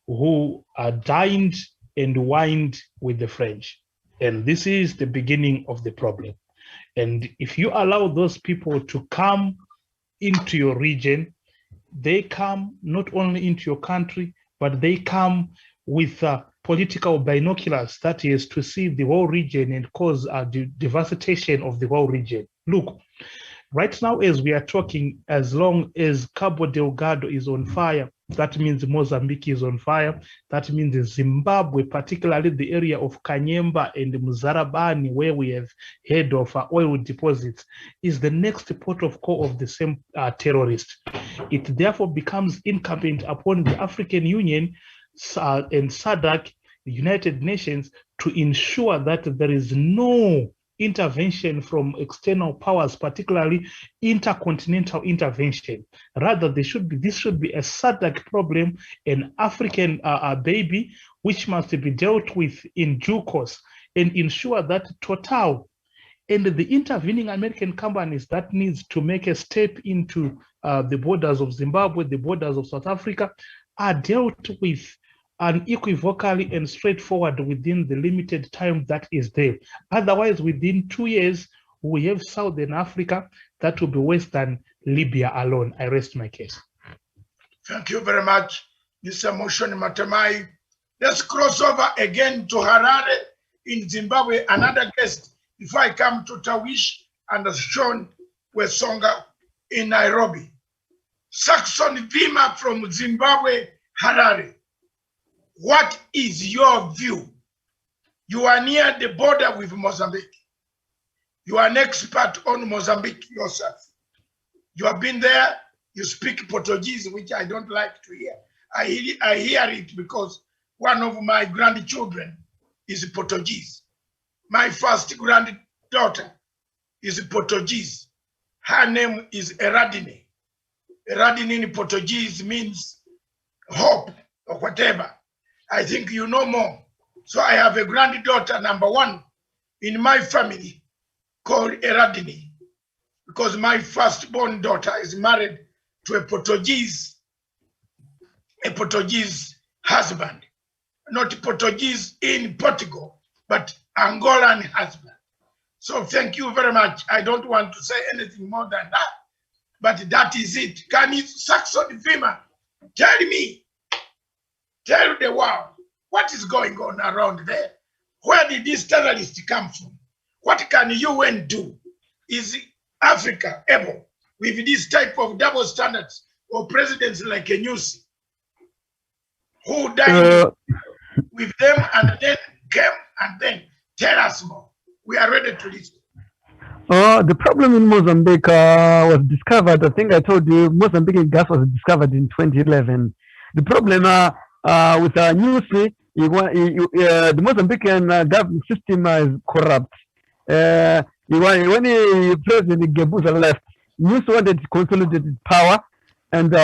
[SPEAKER 6] who dined and wined with the French. And this is the beginning of the problem. And if you allow those people to come into your region, they come not only into your country, but they come with political binoculars, that is to see the whole region and cause a devastation of the whole region. Look, right now as we are talking, as long as Cabo Delgado is on fire, that means Mozambique is on fire. That means Zimbabwe, particularly the area of Kanyemba and Muzarabani, where we have heard of oil deposits, is the next port of call of the same terrorists. It therefore becomes incumbent upon the African Union and SADC, the United Nations, to ensure that there is no intervention from external powers, particularly intercontinental intervention. Rather, this should be a SADC problem, an African baby, which must be dealt with in due course, and ensure that Total and the intervening American companies that needs to make a step into the borders of Zimbabwe, the borders of South Africa, are dealt with unequivocally and straightforward within the limited time that is there. Otherwise, within 2 years, we have Southern Africa that will be worse than Libya alone. I rest my case.
[SPEAKER 3] Thank you very much, Mr. Moshoni Matemai. Let's cross over again to Harare in Zimbabwe, another guest, before I come to Tawish and Sean Wesonga in Nairobi. Saxon Vima from Zimbabwe, Harare. What is your view? You are near the border with Mozambique. You are an expert on Mozambique yourself. You have been there, you speak Portuguese, which I don't like to hear. I hear it because one of my grandchildren is Portuguese. My first granddaughter is Portuguese. Her name is Eradine. Eradine in Portuguese means hope or whatever. I think you know more. So I have a granddaughter, number one, in my family called Eradini, because my firstborn daughter is married to a Portuguese husband, not Portuguese in Portugal, but Angolan husband. So thank you very much. I don't want to say anything more than that, but that is it. Can you, Saxon Vima, tell the world what is going on around there? Where did these terrorists come from? What can UN do? Is Africa able, with this type of double standards, or presidents like Nyusi, who died with them and then came and then tell us more? We are ready to listen.
[SPEAKER 7] The problem in Mozambique was discovered. I think I told you Mozambican gas was discovered in 2011. The problem with Nyusi, the Mozambican government system is corrupt. When President Gebuza left, Nyusi wanted to consolidate his power, and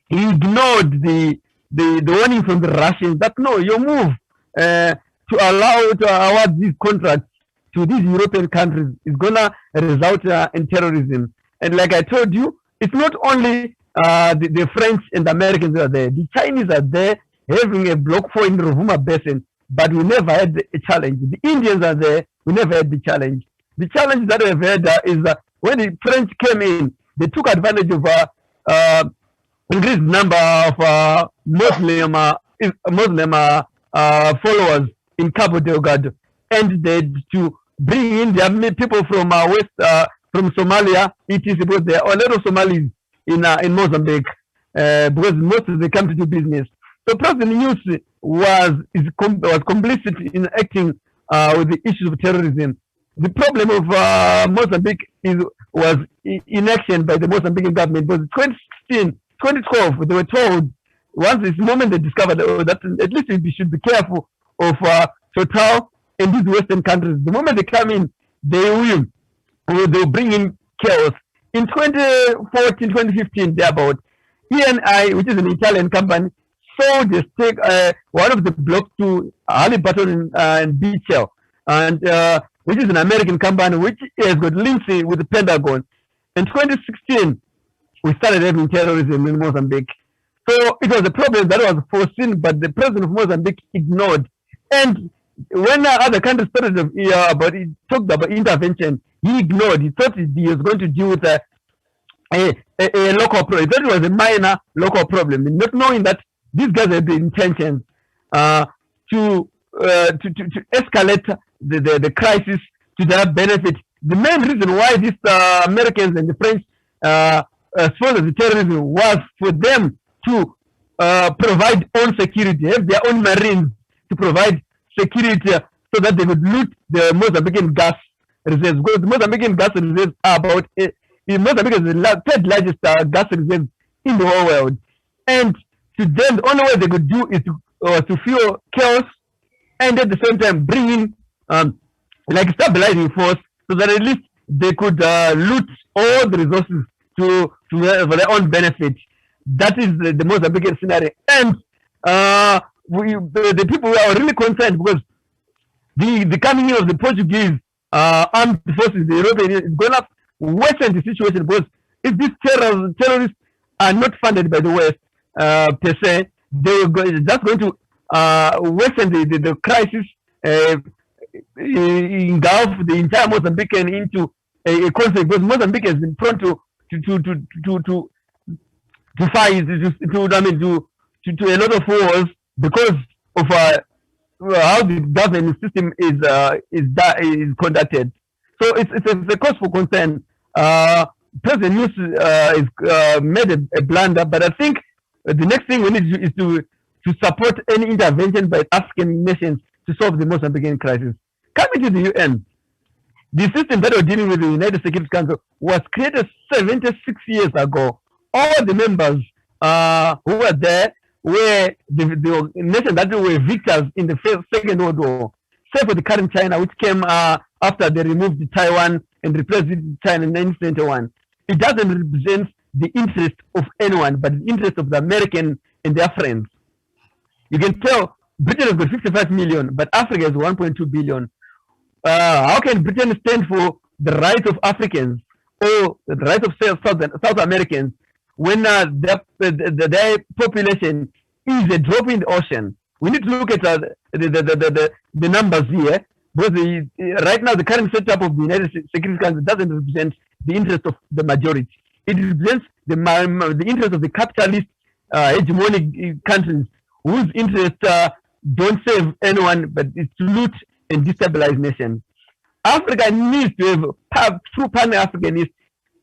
[SPEAKER 7] he ignored the warning from the Russians that no, your move to award these contracts to these European countries is gonna result in terrorism. And like I told you, it's not only the French and the Americans that are there. The Chinese are there having a block 4 in the Rovuma Basin, but we never had a challenge. The Indians are there, we never had the challenge. The challenge that we've had is when the French came in, they took advantage of increased number of Muslim followers in Cabo Delgado, and they to bring in their people from from Somalia, etc. Because there are a lot of Somalis in Mozambique, because most of them come to do business. So President Nyusi was complicit in acting with the issues of terrorism. The problem of Mozambique was inaction by the Mozambican government. Because 2016, 2012, they were told once this moment they discovered that at least we should be careful of Total in these Western countries. The moment they come in, they will bring in chaos. In 2014, 2015, thereabout, ENI, which is an Italian company, sold a stake, one of the blocks to Halliburton and Beechell, and which is an American company which has got links with the Pentagon. In 2016, we started having terrorism in Mozambique. So it was a problem that was foreseen, but the president of Mozambique ignored. And when other countries started talked about intervention, he ignored. He thought he was going to deal with a local problem. He thought it was a minor local problem, not knowing that these guys had the intentions to escalate the crisis to their benefit. The main reason why these Americans and the French sponsored the terrorism was for them to provide own security, have their own marines to provide security so that they could loot the Mozambican gas reserves. Because the Mozambican gas reserves are about, Mozambique is the third largest gas reserve in the whole world. And to them, the only way they could do is to fuel chaos and at the same time bring in like stabilizing force so that at least they could loot all the resources for their own benefit. That is the Mozambican scenario. And the people are really concerned because the coming in of the Portuguese armed forces, the European Union, is going to worsen the situation, because if these terrorists are not funded by the West per se, they're just going to worsen the crisis, engulf the entire Mozambican into a conflict, because Mozambique has been prone to fight, to a lot of wars because of how the government system is conducted. So it's a cause for concern. President Nyusi has made a blunder, but I think the next thing we need to do is to support any intervention by African nations to solve the Mozambican crisis. Coming to the UN, the system that we're dealing with the United Security Council was created 76 years ago. All the members who were there were the nations that were victors in the Second World War, except for the current China, which came after they removed Taiwan and replaced it with China in 1971. It doesn't represent the interest of anyone, but the interest of the American and their friends. You can tell Britain has got 55 million, but Africa has 1.2 billion. How can Britain stand for the rights of Africans or the rights of South Americans when their population is a drop in the ocean? We need to look at the numbers here, because right now the current setup of the United Security Council doesn't represent the interest of the majority. It represents the interest of the capitalist hegemonic countries whose interests don't serve anyone, but it's to loot and destabilize nations. Africa needs to have true pan-Africanists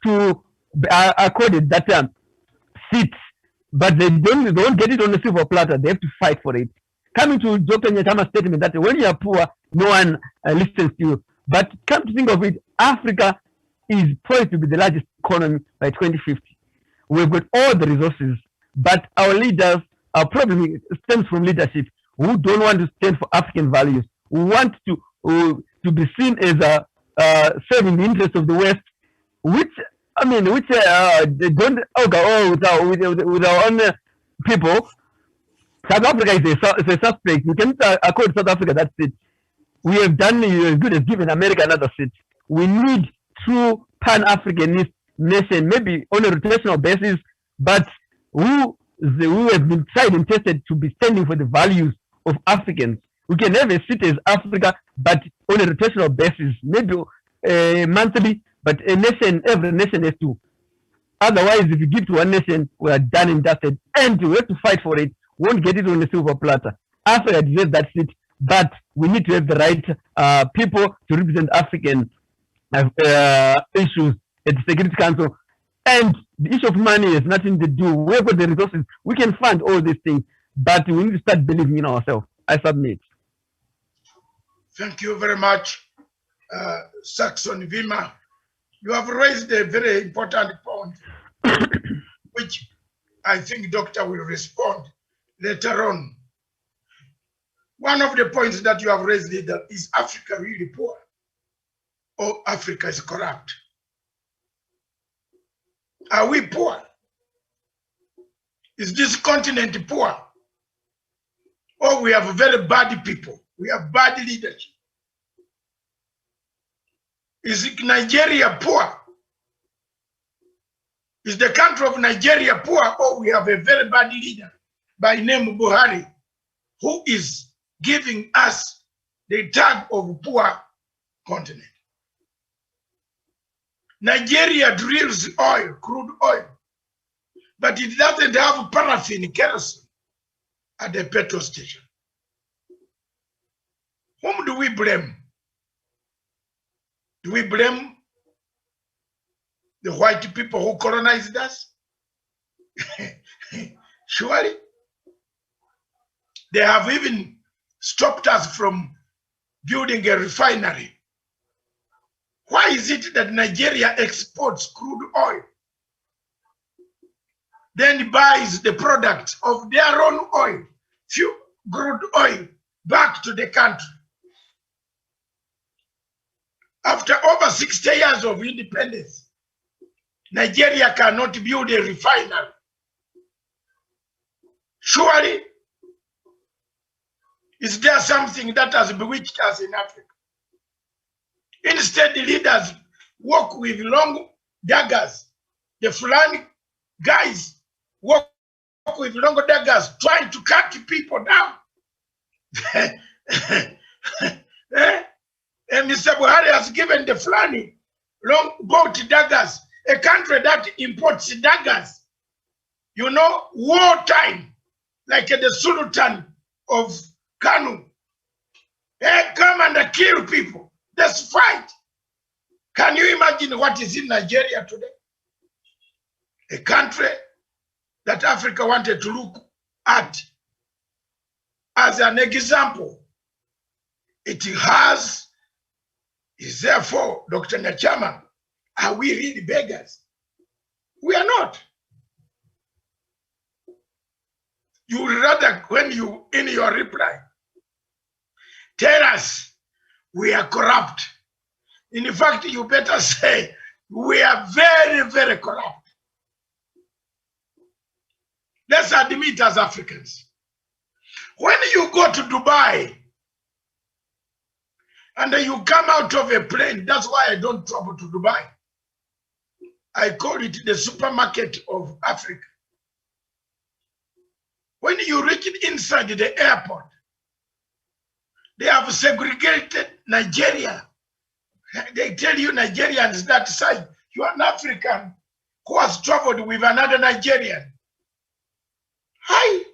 [SPEAKER 7] to be accorded that seat, but they don't get it on a silver platter. They have to fight for it. Coming to Dr. Nyatama's statement that when you are poor, no one listens to you. But come to think of it, Africa is poised to be the largest economy by 2050. We've got all the resources, but our leaders, our problem stems from leadership who don't want to stand for African values, who want to be seen as serving the interests of the West, which they don't with our own people. South Africa is a suspect. You can accord South Africa that seat. We have done as good as giving America another seat. We need true Pan-Africanist nation, maybe on a rotational basis, but who have been tried and tested to be standing for the values of Africans. We can have a seat as Africa, but on a rotational basis, maybe monthly, but a nation, every nation has to. Otherwise, if you give to one nation, we are done and dusted, and we have to fight for it. We won't get it on a silver platter. Africa deserves that seat, but we need to have the right people to represent African issues at the Security Council. And the issue of money has nothing to do. We've got the resources. We can fund all these things, but we need to start believing in ourselves. I submit.
[SPEAKER 3] Thank you very much, Saxon Vima. You have raised a very important point, which I think Doctor will respond later on. One of the points that you have raised is Africa really poor, or Africa is corrupt? Are we poor? Is this continent poor? Or we have very bad people? We have bad leadership. Is Nigeria poor? Is the country of Nigeria poor, or we have a very bad leader by name Buhari, who is giving us the tag of poor continent? Nigeria drills oil, crude oil, but it doesn't have paraffin kerosene at the petrol station. Whom do we blame? Do we blame the white people who colonized us? Surely. They have even stopped us from building a refinery. Why is it that Nigeria exports crude oil, then buys the products of their own oil, crude oil, back to the country? After over 60 years of independence, Nigeria cannot build a refinery. Surely, is there something that has bewitched us in Africa? Instead, the leaders walk with long daggers. The Fulani guys walk with long daggers trying to cut people down. And Mr. Buhari has given the Fulani long boat daggers, a country that imports daggers. You know, wartime, like the Sultan of Kanu. Come and kill people. Let's fight. Can you imagine what is in Nigeria today? A country that Africa wanted to look at as an example. It is therefore, Dr. Nachama, are we really beggars? We are not. You would rather, when you, in your reply, tell us we are corrupt. In fact, you better say we are very, very corrupt. Let's admit as Africans. When you go to Dubai and you come out of a plane, that's why I don't travel to Dubai. I call it the supermarket of Africa. When you reach inside the airport, they have segregated Nigeria. They tell you Nigerians that side, you are an African who has traveled with another Nigerian. Hi.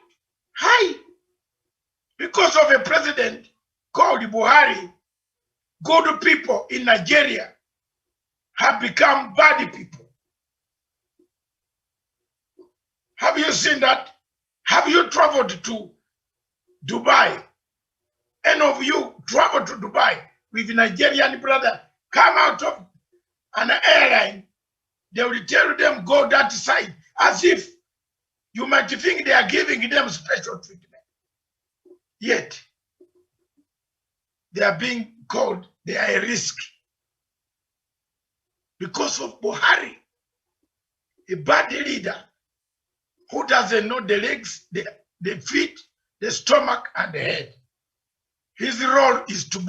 [SPEAKER 3] Because of a president called Buhari, good people in Nigeria have become bad people. Have you seen that? Have you traveled to Dubai? Any of you traveled to Dubai with a Nigerian brother, come out of an airline, they will tell them go that side, as if you might think they are giving them special treatment. Yet, they are being called, they are a risk. Because of Buhari, a bad leader who doesn't know the legs, the feet, the stomach, and the head. His role is to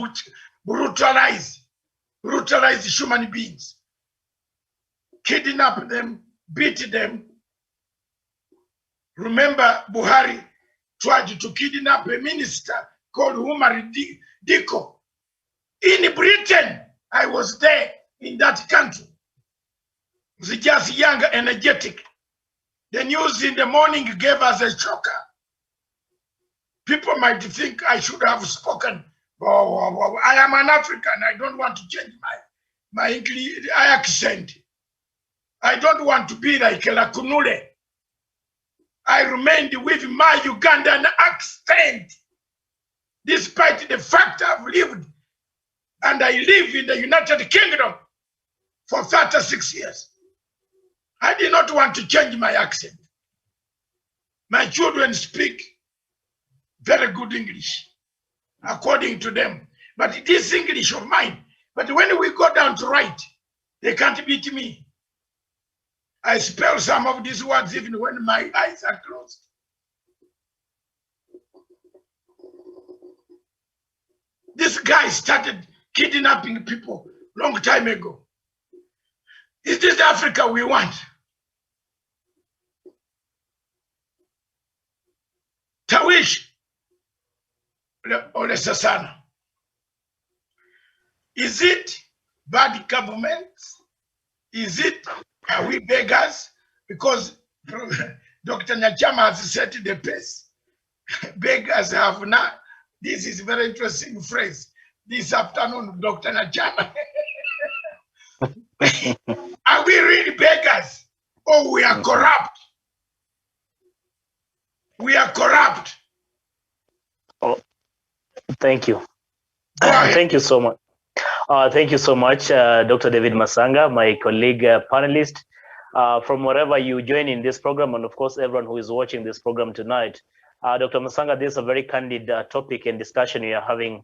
[SPEAKER 3] brutalize human beings, kidnap them, beat them. Remember, Buhari tried to kidnap a minister called Umar Diko. In Britain, I was there in that country. It was just young, energetic. The news in the morning gave us a shocker. People might think I should have spoken. Oh, I am an African. I don't want to change my English accent. I don't want to be like Lakunule. I remained with my Ugandan accent, despite the fact I've lived and I live in the United Kingdom for 36 years. I did not want to change my accent. My children speak very good English, according to them. But this English of mine, but when we go down to write, they can't beat me. I spell some of these words even when my eyes are closed. This guy started kidnapping people long time ago. Is this Africa we want? Tawish or Sasana. Is it bad government? Is it, are we beggars? Because Dr. Nyachama has set the pace. Beggars have not. This is a very interesting phrase. This afternoon, Dr. Nyachama. Are we really beggars? Or we are corrupt? We are corrupt.
[SPEAKER 8] Oh, thank you. Thank you so much. Thank you so much, Dr. David Matsanga, my colleague panelist, from wherever you join in this program, and of course, everyone who is watching this program tonight. Dr. Matsanga, this is a very candid topic and discussion we are having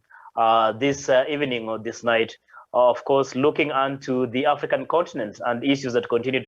[SPEAKER 8] this evening or this night. Of course, looking onto the African continent and issues that continue